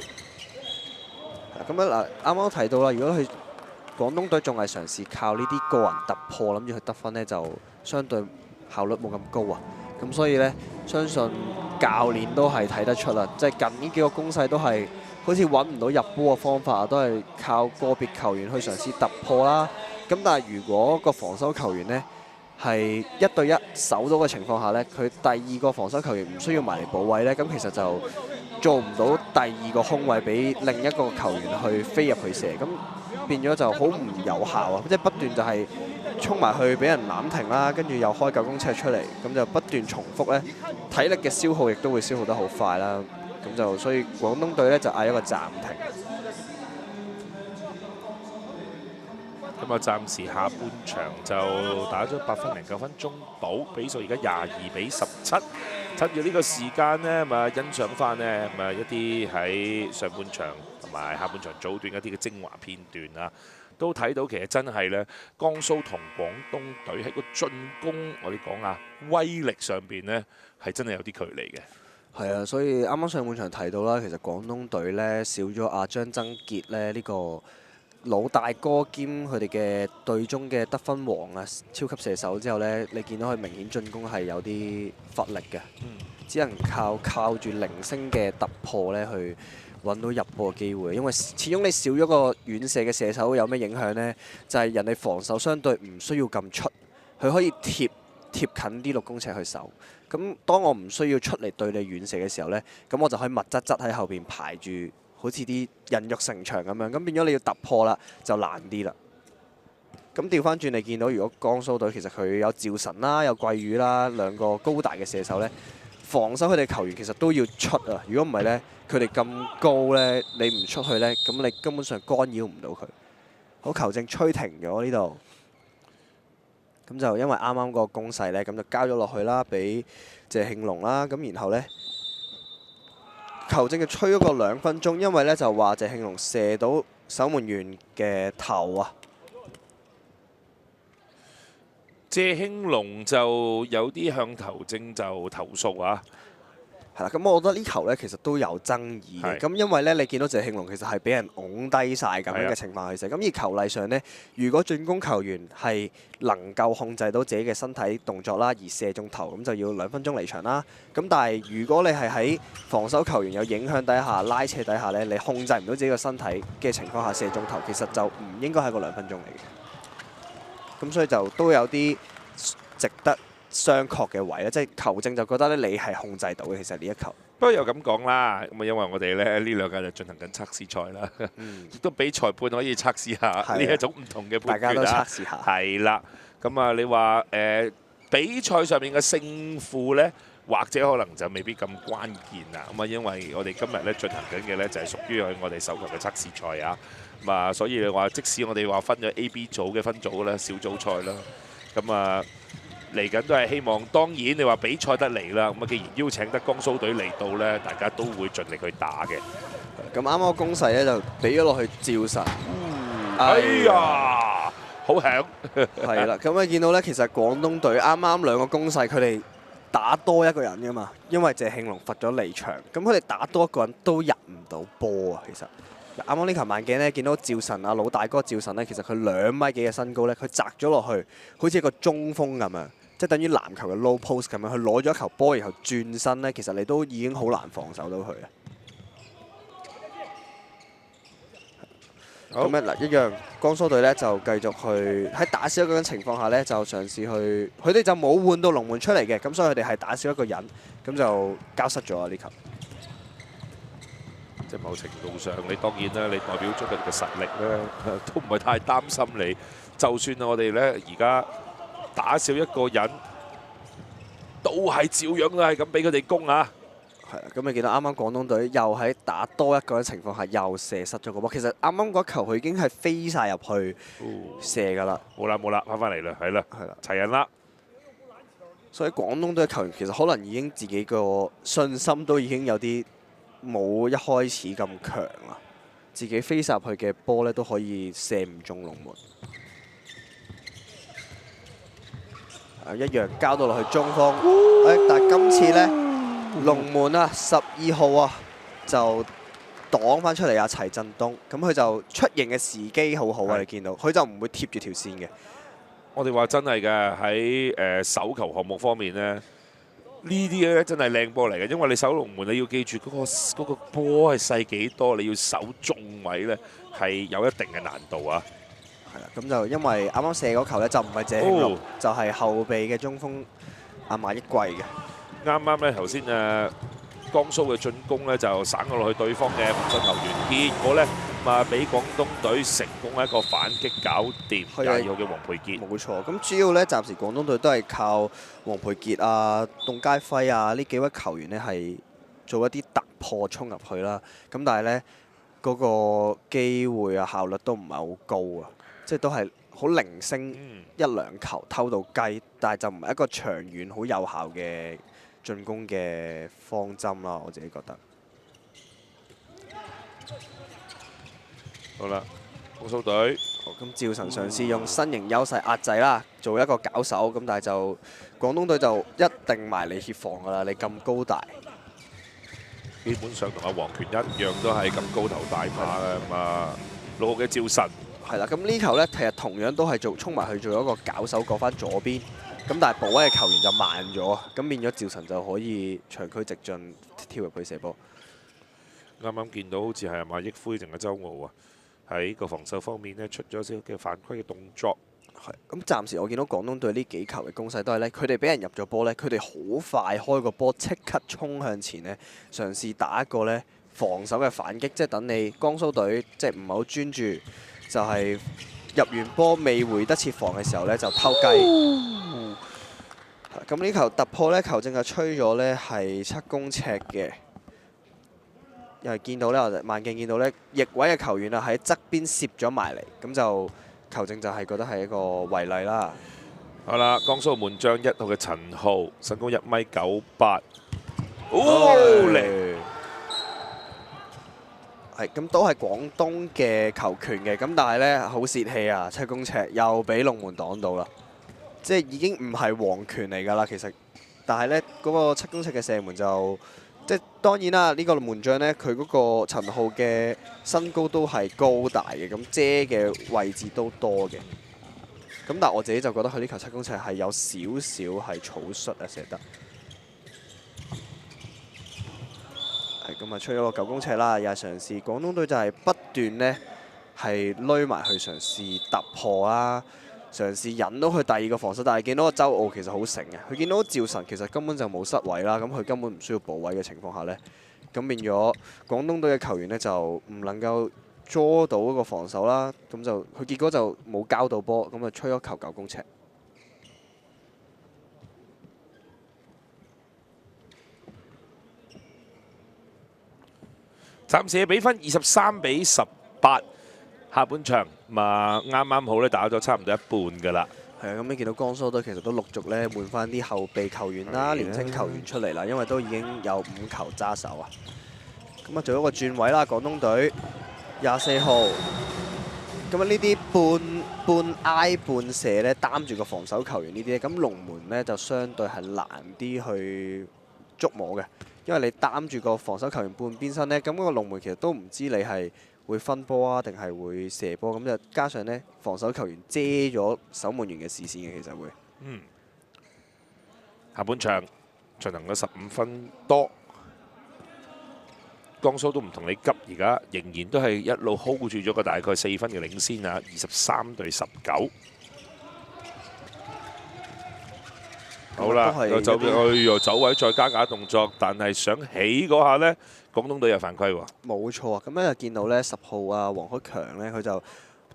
咁啊嗱，啱啱都提到啦，如果佢廣東隊仲係嘗試靠呢啲個人突破，諗住去得分呢，就相對效率冇咁高啊。咁所以呢，相信教練都係睇得出啦，即係近呢幾個攻勢都係好似揾唔到入波嘅方法，都係靠個別球員去嘗試突破啦。咁但係如果個防守球員呢係1對1守到嘅情況下呢，佢第二個防守球員唔需要埋嚟補位呢，咁其實就做唔到第二個空位俾另一個球員去飛入去射，咁變咗就好唔有效啊！即係不斷就係衝埋去俾人攬停啦，跟住又開9公尺出嚟，咁就不斷重複呢，體力嘅消耗亦都會消耗得好快啦。咁就所以廣東隊呢就嗌一個暫停。咁啊，暫時下半場就打咗8分09分鐘到，比數而家22-17。趁住呢個時間呢，咪欣賞翻呢咪一啲喺上半場同埋下半場早段一啲嘅精華片段啊，都睇到其實真係呢，江蘇同廣東隊喺個進攻，我哋講啊威力上邊呢，係真係有啲距離嘅。係啊，所以啱啱上半場提到啦，其實廣東隊呢少咗阿張爭傑呢呢個老大哥兼佢哋嘅隊中嘅得分王啊，超級射手之後呢，你見到佢明顯進攻係有啲乏力嘅，只能靠住零星嘅突破呢去揾到入波嘅機會。因為始終你少咗個遠射嘅射手，有咩影響呢？就係人哋防守相對唔需要咁出，佢可以貼近啲6公尺去守。咁當我唔需要出嚟對你遠射嘅時候呢，咁我就可以密質喺後邊排住。好似啲人肉城牆咁樣，咁變咗你要突破啦，就難啲啦。咁調翻轉，你見到如果江蘇隊其實佢有趙晨啦，有季宇啦，兩個高大嘅射手呢，防守佢哋球員其實都要出啊。如果唔係呢，佢哋咁高呢，你唔出去呢，咁你根本上干擾唔到佢。好，球證吹停咗呢度。咁就因為啱啱個攻勢呢，咁就交咗落去啦，俾謝慶龍啦。咁然後呢，球證就吹咗個2分鐘，因為呢就話謝慶龍射到守門員嘅頭啊。謝慶龍就有啲向球證就投訴啊。係啦，咁我覺得呢球呢其實都有爭議嘅。咁因為呢，你見到謝慶龍其實係俾人拱低晒咁樣嘅情況去射。咁而球例上呢，如果進攻球員係能夠控制到自己嘅身體動作啦，而射中頭，咁就要2分鐘離場啦。咁但係如果你係喺防守球員有影響底下、拉扯底下呢，你控制唔到自己嘅身體嘅情況下射中頭，其實就唔應該係個2分鐘嚟嘅。咁所以就都有啲值得商榷嘅位咧，即係球證就覺得咧你係控制到嘅，其實呢一球。不過又咁講啦，咁啊因為我哋咧呢2屆就進行緊測試賽啦，亦都俾裁判可以測試下呢一種唔同嘅判決啊。大家都測試下。係啦，咁啊你話比賽上面嘅勝負咧，或者可能就未必咁關鍵啦。咁啊，因為我哋今日咧進行緊嘅咧就係屬於我哋手球嘅測試賽啊。咁啊，所以你話即使我哋話分咗 A、B 組嘅分組咧，小組賽啦，咁啊嚟緊都係希望。當然你話比賽得嚟啦，咁啊既然邀請得江蘇隊嚟到咧，大家都會盡力去打嘅。咁啱啱個攻勢咧就俾咗落去趙晨。哎呀，好響！係啦，咁你見到咧，其實廣東隊啱啱兩個攻勢，佢哋打多一個人噶嘛，因為謝慶龍罰咗離場，咁佢哋打多一個人都入唔到波啊。其實啱啱呢球慢鏡咧，見到趙晨啊老大哥趙晨咧，其實佢2米幾嘅身高咧，佢擲咗落去，好似一個中鋒咁樣，即係等於籃球嘅 low post 咁樣，佢攞咗一球波，然後轉身咧，其實你都已經好難防守到佢啊。咁咧嗱，一樣江蘇隊咧就繼續去喺打少一個人情況下咧，就嘗試去，佢哋就冇換到龍門出嚟嘅，咁所以佢哋係打少一個人，咁就交失咗啊呢球。即係某程度上，你當然啦，你代表咗佢哋嘅實力咧，都唔係太擔心你。就算我哋咧而家打少一個人，都係照樣都係咁俾佢哋攻啊！係啦，咁你見到啱啱廣東隊又喺打多一個人情況下又射失咗個波，其實啱啱嗰球佢已經係飛晒入去射㗎啦。冇啦冇啦，翻返嚟啦，係啦，係啦，齊人啦。所以廣東隊嘅球員其實可能已經自己個信心都已經有啲冇一開始咁強啦，自己飛晒入去嘅波咧都可以射唔中龍門。一樣交到落去中鋒，但係今次咧龍門啊12號啊就擋翻出嚟啊齊振東，咁佢就出營嘅時機好好啊！你見到佢就唔會貼住條線嘅。我哋話真係嘅喺手球項目方面咧，呢啲咧真係靚波嚟嘅，因為你守龍門你要記住嗰個波係細幾多，你要守中位咧係有一定嘅難度啊！係啦，咁就因為啱啱射嗰球咧就唔係謝慶龍，就係後備嘅中鋒阿馬益貴嘅。啱啱咧頭先江蘇嘅進攻咧就省咗落去對方嘅防守球員，結果咧俾廣東隊成功一個反擊搞掂，22號嘅黃培傑。冇錯，咁主要咧暫時廣東隊都係靠黃培傑啊、董佳輝啊呢幾位球員咧係做一啲突破衝入去啦。咁但係咧嗰個機會啊效率都唔係好高啊，即係都係好零星一兩球偷到雞，但係就唔係一個長遠好有效嘅進攻嘅方針啦，我自己覺得。好啦，江蘇隊。好，咁趙晨嘗試用身形優勢壓制啦，做一個搞手，咁但係就廣東隊就一定埋嚟協防㗎啦，你咁高大。基本上同阿黃權一樣，都係咁高頭大馬嘅嘛。6號嘅趙晨。係啦，咁呢球咧其實同樣都係衝埋去做一個搞手過翻左邊，咁但係補位嘅球員就慢咗，咁變咗趙晨就可以長驅直進跳入去射波。啱啱見到好似係阿馬益輝定係周傲啊，喺個防守方面呢，出咗少少嘅犯規嘅動作。係，咁暫時我見到廣東隊呢幾球嘅攻勢都係咧，佢哋俾人入咗波咧，佢哋好快開個波，即刻衝向前咧，嘗試打一個咧防守嘅反擊，即係等你江蘇隊即係唔係好專注，就係入完波未回得切防嘅時候咧就偷雞。咁呢球突破咧，球證就吹咗咧係7公尺嘅。又係見到咧，我哋慢鏡見到咧，翼位嘅球員啊喺側邊攝咗埋嚟，咁就球證就係覺得係一個違例啦。好啦，江蘇門將1號嘅陳浩，身高1米98，嚟係咁都係廣東嘅球權嘅，咁但係咧好泄氣啊！7公尺又俾龍門擋到啦，即係已經唔係皇權嚟㗎啦，其實。但係咧嗰個7公尺嘅射門就〜即係當然啦，呢個門將呢，佢嗰個陳浩嘅身高都係高大嘅，咁遮嘅位置都多嘅。咁但係我自己就覺得佢呢球7公尺係有少少係草率啊射得。係咁啊，吹咗個9公尺啦，又係嘗試廣東隊就係不斷呢係攏埋去嘗試突破啦。嘗試引到佢第二個防守，但係見到個周傲其實好醒嘅，佢見到趙晨其實根本就冇失位啦，咁佢根本唔需要補位嘅情況下呢，咁變咗廣東隊嘅球員呢，就唔能夠捉到嗰個防守啦，咁就佢結果就冇交到波，咁啊吹咗球9公尺。暫時嘅比分23-18，下半場啱啱好咧打咗差唔多一半㗎啦。係啊，咁你見到江蘇隊其實都陸續咧換翻啲後備球員啦、年青球員出嚟啦，因為都已經有5球揸手啊。咁啊，做一個轉位啦，廣東隊24號。咁啊，呢啲半挨半射咧，擔住個防守球員呢啲咧，咁龍門咧就相對係難啲去捉摸嘅，因為你擔住個防守球員半邊身咧，咁嗰個龍門其實都唔知你係會分波啊，定係會射波，咁就加上咧防守球員遮咗守門員嘅視線嘅，其實會。下半場進行咗15分多，江蘇都唔同你急，而家仍然都係一路 hold 住咗個大概4分嘅領先啊，23-19。好啦，又走位再加假動作，但係想起嗰下呢，廣東隊有犯規喎。冇錯啊，咁咧就見到咧10號啊黃開強咧，佢就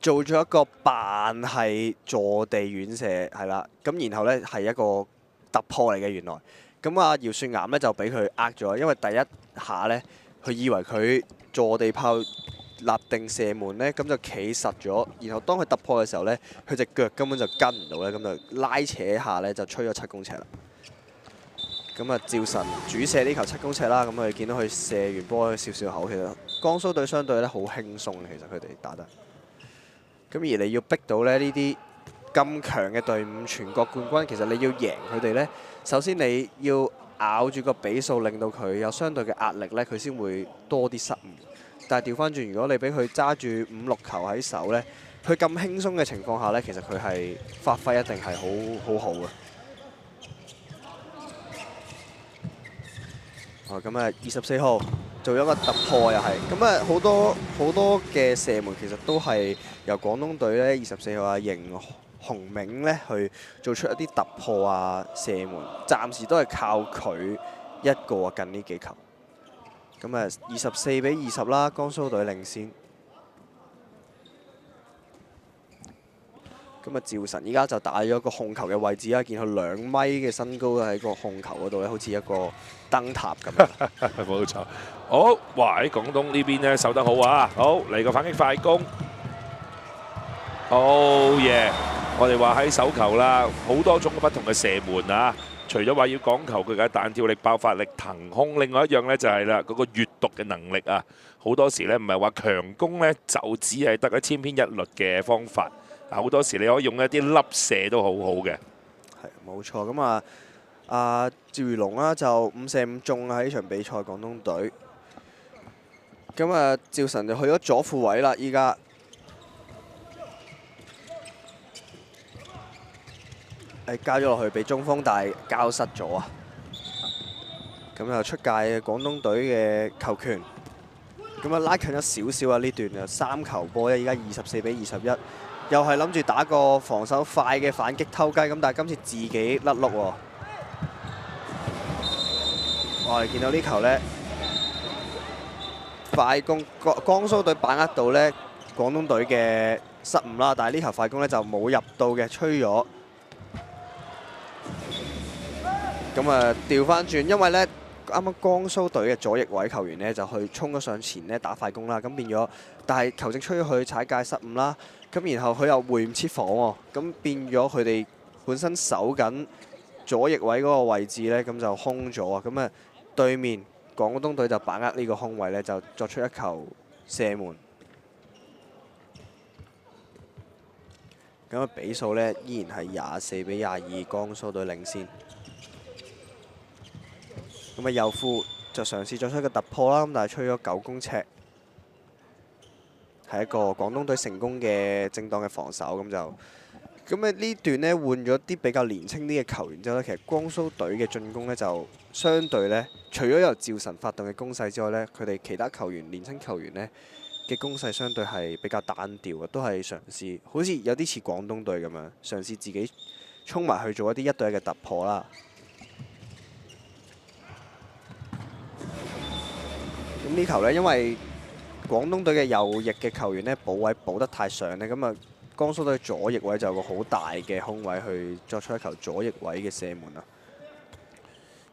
做咗一個扮係坐地遠射係啦，咁然後咧係一個突破嚟嘅原來，咁啊姚雪岩咧就俾佢呃咗，因為第一下咧佢以為佢坐地炮立定射門咧，咁就企實咗，然後當佢突破嘅時候咧，佢隻腳根本就跟唔到咧，咁就拉扯一下咧就吹咗7公尺啦。咁啊，趙晨主射呢球7公尺啦，咁佢見到佢射完波少少口，其實江蘇隊相對咧好輕鬆嘅，其實佢哋打得。咁而你要逼到咧呢啲咁強嘅隊伍全國冠軍，其實你要贏佢哋咧，首先你要咬住個比數，令到佢有相對嘅壓力咧，佢先會多啲失誤。但係調翻轉，如果你俾佢揸住5、6球喺手咧，佢咁輕鬆嘅情況下咧，其實佢係發揮一定係好嘅。咁啊，24號做咗個突破又係，咁啊好多嘅射門其實都係由廣東隊咧24號啊邢鴻銘咧去做出一啲突破啊射門，暫時都係靠佢一個啊近呢幾球。咁啊24-20啦，江蘇隊領先。咁啊，趙晨依家就打咗個控球嘅位置啦，見佢2米嘅身高喺個控球嗰度咧，好似一個燈塔咁樣。冇錯。好，哇！喺廣東呢邊咧守得好啊，好嚟個反擊快攻。Oh yeah！我哋話喺手球啦，好多種不同嘅射門啊。除咗話要講求佢嘅彈跳力、爆發力、騰空，另外一樣咧就係啦，嗰個閲讀嘅能力啊。好多時咧唔係話強攻咧，就只係得一千篇一律嘅方法。好多時你可以用一啲粒射都好好嘅。係冇錯，咁啊，趙如龍啦就5射5中喺呢場比賽廣東隊。咁啊，趙晨就去咗左副位啦，依家。交咗落去俾中鋒，但係交失咗啊！咁又出界嘅廣東隊嘅球權，咁啊拉近咗少少啊！呢段就3球波咧，依家24-21，又係諗住打個防守快嘅反擊偷雞，咁但係今次自己甩碌喎。我哋見到呢球呢，快攻江蘇隊把握到呢廣東隊嘅失誤啦，但係呢球快攻呢就冇入到嘅，吹咗。咁啊，調翻轉，因為咧啱啱江蘇隊嘅左翼位球員咧就去衝咗上前咧打快攻啦，咁變咗，但係球證吹咗佢踩界失誤啦，咁然後佢又回唔切防喎，咁變咗佢哋本身守緊左翼位嗰個位置咧，咁就空咗啊，咁啊對面廣東隊就把握呢個空位咧，就作出一球射門，咁啊比數咧依然係24-22，江蘇隊領先。咁啊，右副就嘗試作出一個突破啦，咁但係吹咗9公尺，係一個廣東隊成功嘅正當嘅防守，咁啊呢段呢，換咗啲比較年輕啲嘅球員之後呢，其實江蘇隊嘅進攻呢，就相對呢，除咗由趙晨發動嘅攻勢之外呢，佢哋其他球員年輕球員呢嘅攻勢相對係比較單調嘅，都係嘗試好似有啲似廣東隊咁樣，嘗試自己衝埋去做一啲1對1嘅突破啦。咁呢球呢，因為廣東隊嘅右翼嘅球員呢，補位補得太上呢，咁啊江蘇隊左翼位就有個好大嘅空位去作出一球左翼位嘅射門啊。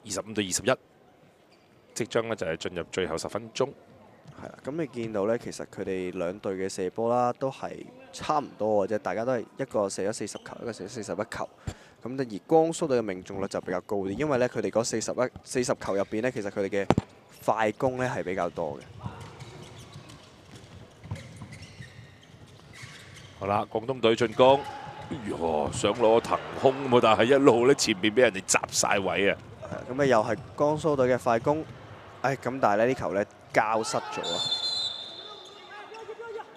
25-21，即將呢就係進入最後10分鐘。係啦，咁你見到咧，其實佢哋兩隊嘅射波啦，都係差唔多嘅啫，大家都係一個射咗40球，一個射咗41球。咁而江蘇隊嘅命中率就比較高啲，因為咧佢哋嗰40球入邊咧，其實佢哋嘅快攻咧係比較多嘅。好啦，廣東隊進攻，想攞騰空喎，但係一路咧前面俾人哋閘晒位啊！咁又係江蘇隊嘅快攻，咁但係咧呢球咧交失咗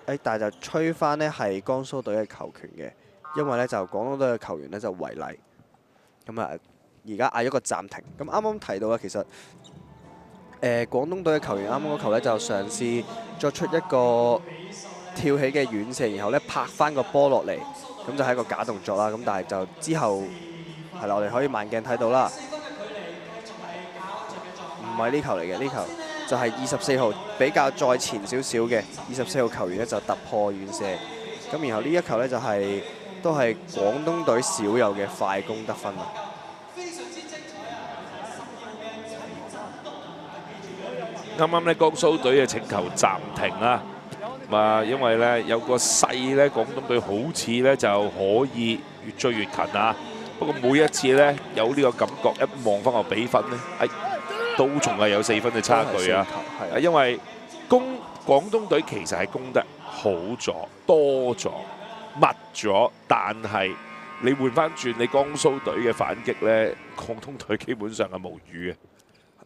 啊！但係就吹翻呢係江蘇隊嘅球權嘅，因為咧就廣東隊嘅球員咧就違例，咁啊而家嗌咗個暫停。咁啱啱提到嘅其實廣東隊嘅球員啱啱嗰球咧就嘗試作出一個跳起嘅遠射，然後咧拍翻個波落嚟，咁就係一個假動作啦。咁但係就之後係啦，我哋可以慢鏡睇到啦，唔係呢球嚟嘅，呢球就係24號比較再前少少嘅24號球員咧就突破遠射，咁然後呢一球咧就係都係廣東隊少有嘅快攻得分啊！啱啱咧江蘇隊嘅請求暫停啦。因為咧有個勢咧，廣東隊好似咧就可以越追越近啊！不過每一次咧有呢個感覺，一望翻個比分咧，都仲係有4分嘅差距啊！因為廣東隊其實係攻得好咗、多咗、密咗，但係你換翻轉你江蘇隊嘅反擊咧，廣東隊基本上係無語嘅。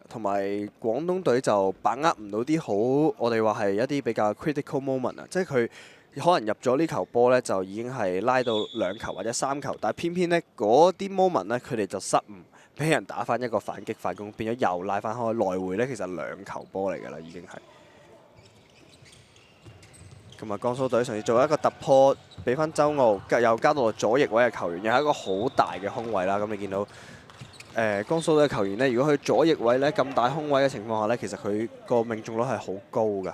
同埋廣東隊就把握唔到啲好，我哋話係一啲比較 critical moment 啊，即係佢可能入咗呢球波呢，就已經係拉到2球或者3球，但係偏偏呢嗰啲 moment 呢，佢哋就失誤，俾人打翻一個反擊快攻，變咗又拉翻開，來回呢其實2球波嚟㗎啦，已經係。咁啊，江蘇隊嘗試做一個突破，俾翻周傲，又交到左翼位嘅球員，又係一個好大嘅空位啦。咁你見到江蘇隊嘅球員呢，如果佢左翼位呢咁大空位嘅情況下呢，其實佢個命中率係好高㗎。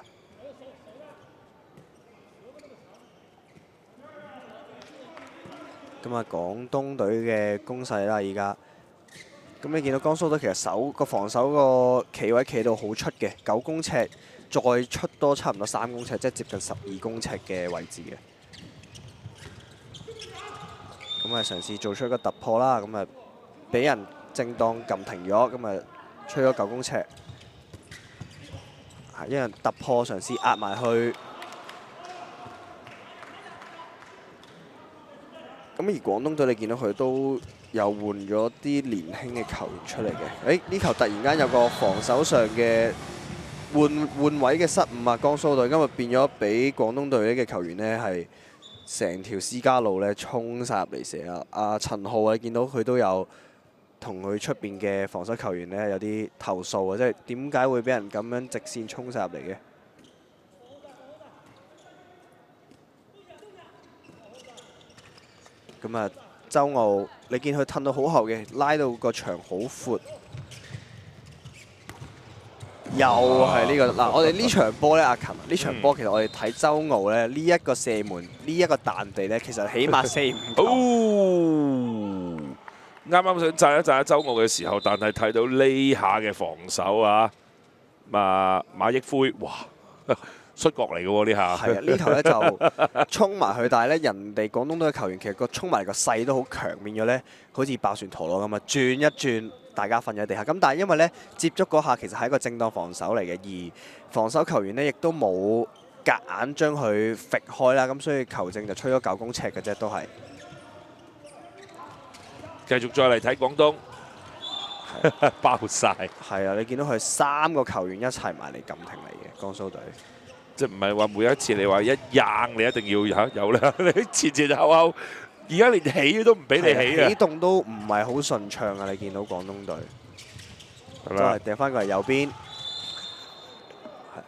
咁啊，廣東隊嘅攻勢啦，而家咁你見到江蘇隊其實防守個企位企到好出嘅，9公尺，再出多差唔多3公尺，即係接近12公尺嘅位置嘅。咁啊，嘗試做出一個突破啦，咁啊俾人正當撳停咗，咁啊吹咗9公尺，一人突破嘗試壓埋去。咁而廣東隊你見到佢都又換咗啲年輕嘅球員出嚟嘅。呢球突然間有個防守上嘅換位嘅失誤啊！江蘇隊今日變咗俾廣東隊嘅球員呢係成條私家路咧衝晒入嚟射啊！阿陳浩啊，見到佢都有同佢出邊嘅防守球員呢有啲投訴啊，即係點解會俾人咁樣直線衝晒入嚟嘅？咁啊，周傲，你見佢褪到好後嘅，拉到個場好闊，又係呢個嗱。我哋呢場波咧，阿琴，呢場波其實我哋睇周傲咧，呢一個射門，呢一個彈地咧，其實起碼4-5球。啱啱想讚一讚周傲嘅時候，但係睇到呢下嘅防守啊，馬益輝，哇！摔角嚟嘅喎呢下，係啊！呢頭咧就衝埋去，但係咧人哋廣東隊嘅球員其實個衝埋嚟個勢都好強，變咗咧好似爆旋陀螺咁啊！轉一轉，大家瞓咗地下。咁但係因為咧接觸嗰下其實係一個正當防守嚟嘅，而防守球員呢亦都冇夾硬將佢揈開啦，咁所以球證就吹咗9公尺嘅啫，都係。繼續再嚟睇廣東，爆晒。係啊！你見到佢3個球員一齊埋嚟撳停嚟嘅江蘇隊。即係唔係話每一次你話一硬你一定要有啦，你前後後而家連起都唔俾你起啊！起動都唔係好順暢啊！你見到廣東隊，再係掟翻過嚟右邊。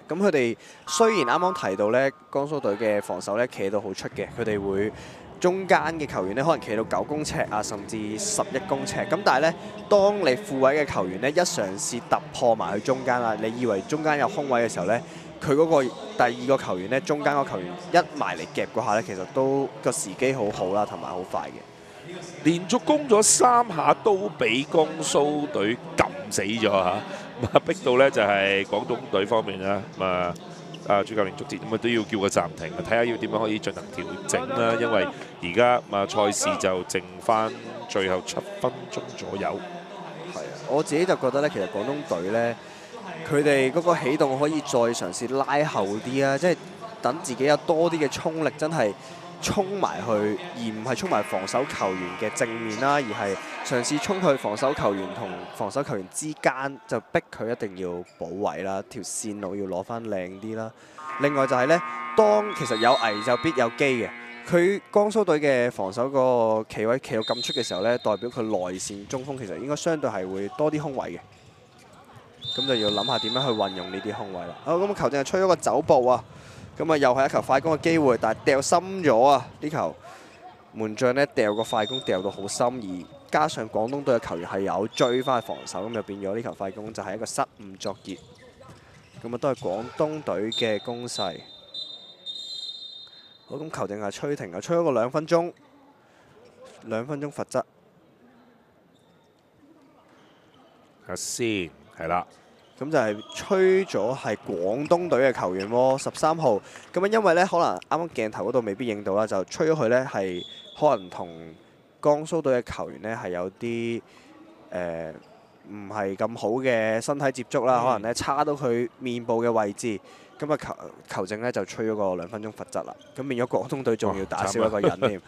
咁佢哋雖然啱啱提到咧，江蘇隊嘅防守咧企到好出嘅，佢哋會中間嘅球員咧可能企到9公尺啊，甚至11公尺。咁但係咧，當你副位嘅球員咧一嘗試突破埋去中間啦，你以為中間有空位嘅時候咧，佢嗰個第二個球員咧，中間個球員一埋嚟夾嗰下咧，其實都個時機好好啦，同埋好快嘅。連續攻咗3下都俾江蘇隊撳死咗嚇。逼到咧就係廣東隊方面啦，主教練祝捷都要叫個暫停，睇下要點樣可以進行調整啦。因為而家賽事就剩翻最後7分鐘左右。係啊，我自己就覺得咧，其實廣東隊咧，佢哋嗰個起動可以再嘗試拉後啲啊，即係等自己有多啲嘅衝力，真係衝埋去，而唔係衝埋防守球員嘅正面啦，而係嘗試衝去防守球員同防守球員之間，就逼佢一定要保位啦，條線路要攞翻靚啲啦。另外就係呢，當其實有危就必有機嘅。佢江蘇隊嘅防守個企位企到咁出嘅時候呢，代表佢內線中鋒其實應該相對係會多啲空位嘅。咁就要諗下點樣去運用呢啲空位啦。好，咁球證係吹咗個走步啊！咁啊，又係一球快攻嘅機會，但係掉深咗啊！呢球門將呢掉個快攻掉到好深，而加上廣東隊嘅球員係有追翻去防守，咁就變咗呢球快攻就係一個失誤作結。咁啊，都係廣東隊嘅攻勢。好，咁球證係吹停啊，吹咗個2分鐘，2分鐘罰則。睇下先，係啦。咁就係吹咗係廣東隊嘅球員喎，13號。咁啊，因為咧可能啱啱鏡頭嗰度未必影到啦，就吹咗佢咧係可能同江蘇隊嘅球員咧係有啲唔係咁好嘅身體接觸啦，可能咧叉到佢面部嘅位置。咁啊球證咧就吹咗個2分鐘罰則啦。咁變咗廣東隊仲要打少一個人添。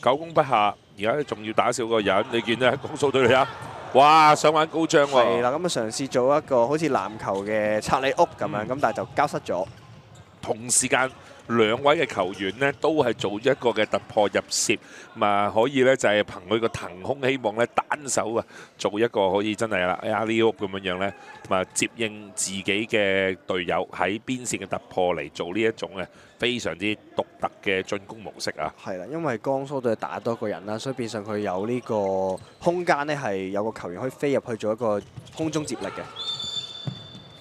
久攻不下，而家仲要打少個人，你見咧江蘇隊嚟啊！哇！上玩高張喎。係啦，咁啊嘗試做一個好似籃球嘅拆你屋咁樣，咁但係就交失咗。同時間兩位嘅球員呢都係做一個嘅突破入攝，可以呢就係憑佢個騰空，希望呢單手啊做一個可以真係啦alley oop咁樣呢，接應自己嘅隊友喺邊線嘅突破嚟做呢一種嘅非常之獨特嘅進攻模式啊！係啦，因為江蘇隊打多個人啦，所以變相佢有呢個空間呢，係有個球員可以飛入去做一個空中接力嘅。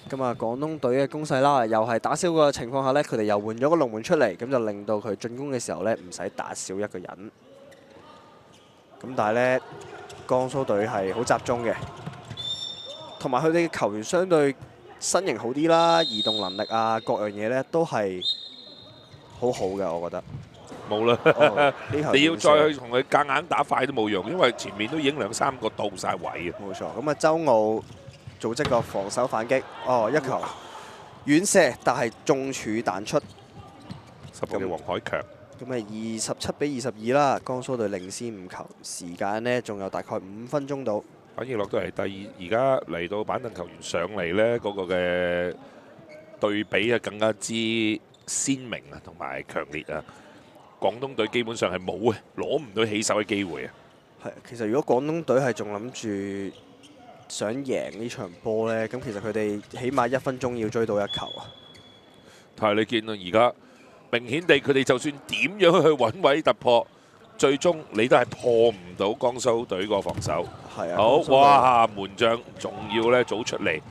咁啊，廣東隊嘅攻勢啦，又係打少個情況下呢，佢哋又換咗個龍門出嚟，咁就令到佢進攻嘅時候呢，唔使打少一個人。咁但係呢，江蘇隊係好集中嘅，同埋佢哋嘅球員相對身形好啲啦，移動能力啊，各樣嘢呢都係好好嘅，我覺得。冇啦，你要再去同佢夾硬打快都冇用，因為前面都已經2、3個到晒位嘅。冇錯，咁啊，周奧組織個防守反擊，一球遠射，但係中柱彈出。10號嘅黃海強。咁啊27-22啦，江蘇隊領先5球，時間呢仲有大概5分鐘到。反應落都係第二，而家嚟到板凳球員上嚟呢，嗰個嘅對比啊更加之鮮明啊，同埋強烈啊！廣東隊基本上係冇嘅，攞唔到起手嘅機會啊！係，其實如果廣東隊係仲諗住想贏呢場波呢，咁其實佢哋起碼1分鐘要追到1球啊！但係你見到而家明顯地，佢哋就算點樣去揾位突破，最終你都係破唔到江蘇隊個防守。係啊，好哇！門將仲要咧早出嚟，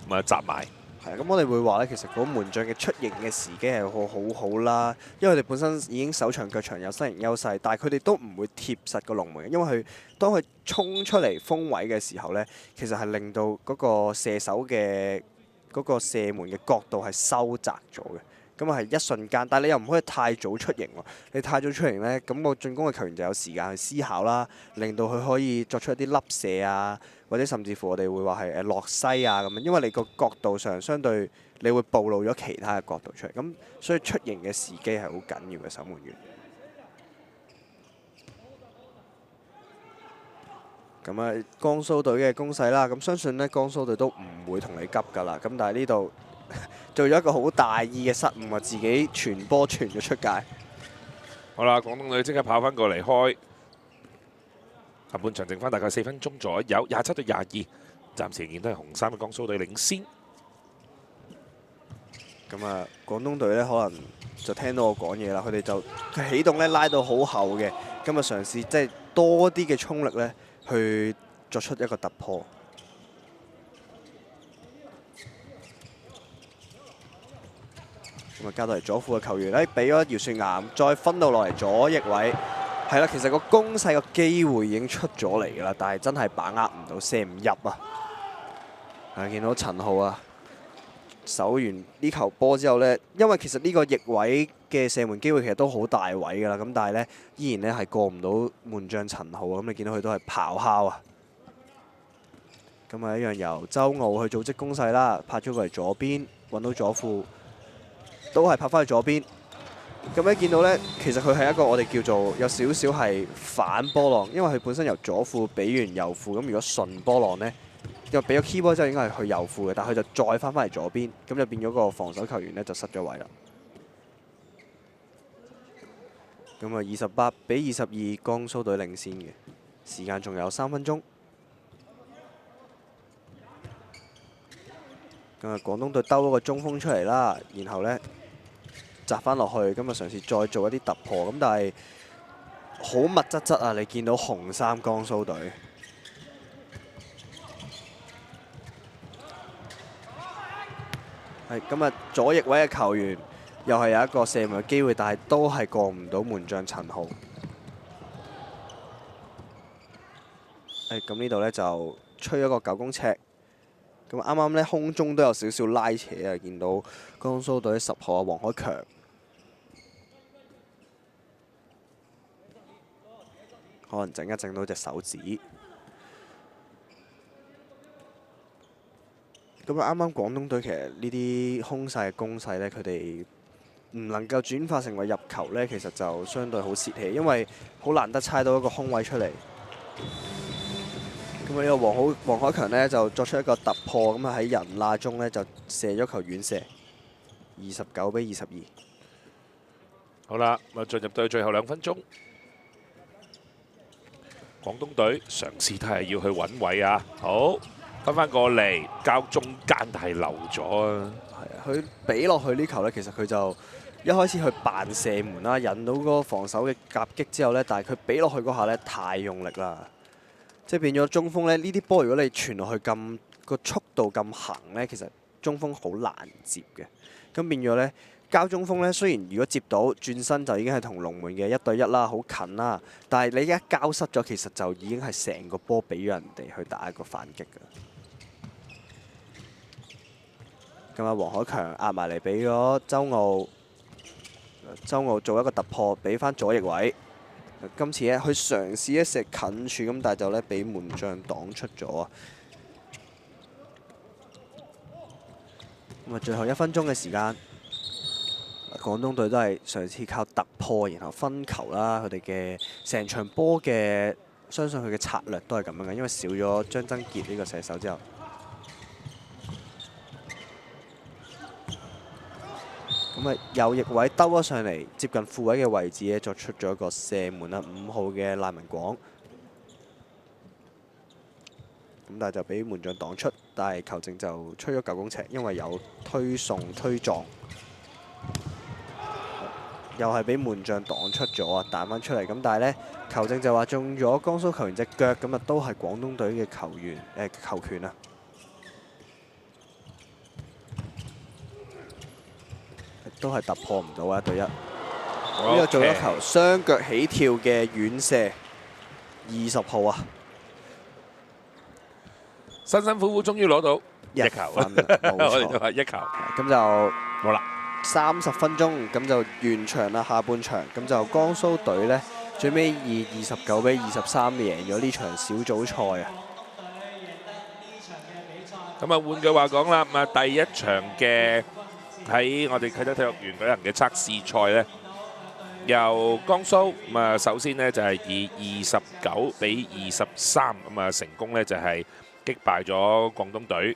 咁啊集埋。係啊，咁我哋會話咧，其實嗰門將嘅出營嘅時機係好好啦，因為佢哋本身已經手長腳長有身形優勢，但係佢哋都唔會貼實個龍門嘅，因為佢當佢衝出嚟封位嘅時候咧，其實係令到嗰個射手嘅嗰個射門嘅角度係收窄咗嘅。咁啊係一瞬間，但係你又唔可以太早出營喎。你太早出營呢，咁個進攻嘅球員就有時間去思考啦，令到佢可以作出一啲粒射啊，或者甚至乎我哋會話係落西啊咁樣。因為你個角度上相對你會暴露咗其他嘅角度出嚟，咁所以出營嘅時機係好緊要嘅守門員。咁啊，江蘇隊嘅攻勢啦，咁相信呢，江蘇隊都唔會同你急㗎啦。咁但係呢度做咗一個好大意嘅失誤啊！自己傳波傳咗出界。好啦，廣東隊即刻跑翻過嚟開。下半場剩翻大概4分鐘左右，27-22，暫時仍然都係紅衫嘅江蘇隊領先。咁啊，廣東隊呢可能就聽到我講嘢啦，佢哋就佢起動呢拉到好後嘅，咁啊嘗試即係多啲嘅衝力呢去作出一個突破。咁啊，交到嚟左副嘅球員，俾咗姚雪岩，再分到落嚟左翼位，係啦，其實個攻勢個機會已經出咗嚟㗎啦，但係真係把握唔到，射唔入啊！見到陳浩啊，守完呢球波之後呢，因為其實呢個翼位嘅射門機會其實都好大位㗎啦，咁但係呢，依然呢係過唔到門將陳浩啊，咁你見到佢都係咆哮啊！咁啊一樣由周傲去組織攻勢啦，拍咗過嚟左邊，揾到左副，都係拍翻去左邊。咁咧見到呢，其實佢係一個我哋叫做有少少係反波浪，因為佢本身由左副俾完右副，咁如果順波浪呢，又俾咗 key 波之後應該係去右副嘅，但係佢就再翻嚟左邊，咁就變咗個防守球員呢就失咗位啦。咁啊28比22，江蘇隊領先嘅，時間仲有3分鐘。咁啊廣東隊兜咗個中鋒出嚟啦，然後呢，擲翻落去，咁啊嘗試再做一啲突破，咁但係好密質質啊！你見到紅衫江蘇隊。係咁啊，左翼位嘅球員又係有一個射門嘅機會，但係都係過唔到門將陳浩。咁呢度呢，就吹咗個9公尺。咁啱啱呢，空中都有少少拉扯啊，見到江蘇隊10號啊黃海強。可能整一整到隻手指。咁啊，啱啱廣東隊其實呢啲空勢嘅攻勢呢，佢哋唔能夠轉化成為入球呢，其實就相對好泄氣，因為好難得猜到一個空位出嚟。咁啊，呢個黃海強呢，就作出一個突破，咁啊喺人罅中呢，就射咗球遠射，29比22。好啦，咁啊進入到最後2分鐘，廣東隊嘗試睇係要去揾位啊，好。翻過嚟，交中間，但係漏咗啊！係啊，佢俾落去呢球呢，其實佢就一開始去扮射門啦，引到嗰個防守嘅夾擊之後呢，但係佢俾落去嗰下呢，太用力啦，即係變咗中鋒呢。呢啲波如果你傳落去咁個速度咁行呢，其實中鋒好難接嘅。咁變咗呢，交中鋒呢，雖然如果接到轉身就已經係同龍門嘅1對1啦，好近啦，但係你一交失咗，其實就已經係成個波俾咗人哋去打一個反擊㗎。咁啊，黃海強壓埋嚟俾咗周傲，周傲做一個突破，俾翻左翼位。今次呢，佢嘗試一射近處，咁但係就呢，俾門將擋出咗啊。咁啊，最後1分鐘嘅時間，廣東隊都係嘗試靠突破，然後分球啦。佢哋嘅成場波嘅，相信佢嘅策略都係咁樣嘅，因為少咗張真傑呢個射手之後。咁啊，右翼位兜咗上嚟，接近副位嘅位置咧，作出咗一個射門啦，5號嘅賴文廣。咁但係就俾門將擋出，但係球證就吹咗9公尺，因為有推送推撞，又係俾門將擋出咗啊，彈翻出嚟。咁但係呢，球證就話中咗江蘇球員隻腳，咁啊都係廣東隊嘅球員球權啊。都係突破唔到啊！1對1，呢個做咗球雙腳起跳嘅遠射，20號啊！辛辛苦苦終於攞到1球，我哋都係1球。咁就冇啦，30分鐘咁就完場啦，下半場咁就江蘇隊呢，最尾以29比23贏咗呢場小組賽啊！咁啊，換句話講啦，咁啊第一場嘅喺我哋啟德體育園舉行嘅測試賽呢，由江蘇咁啊，首先呢就係以29比23咁啊成功呢就係擊敗咗廣東隊。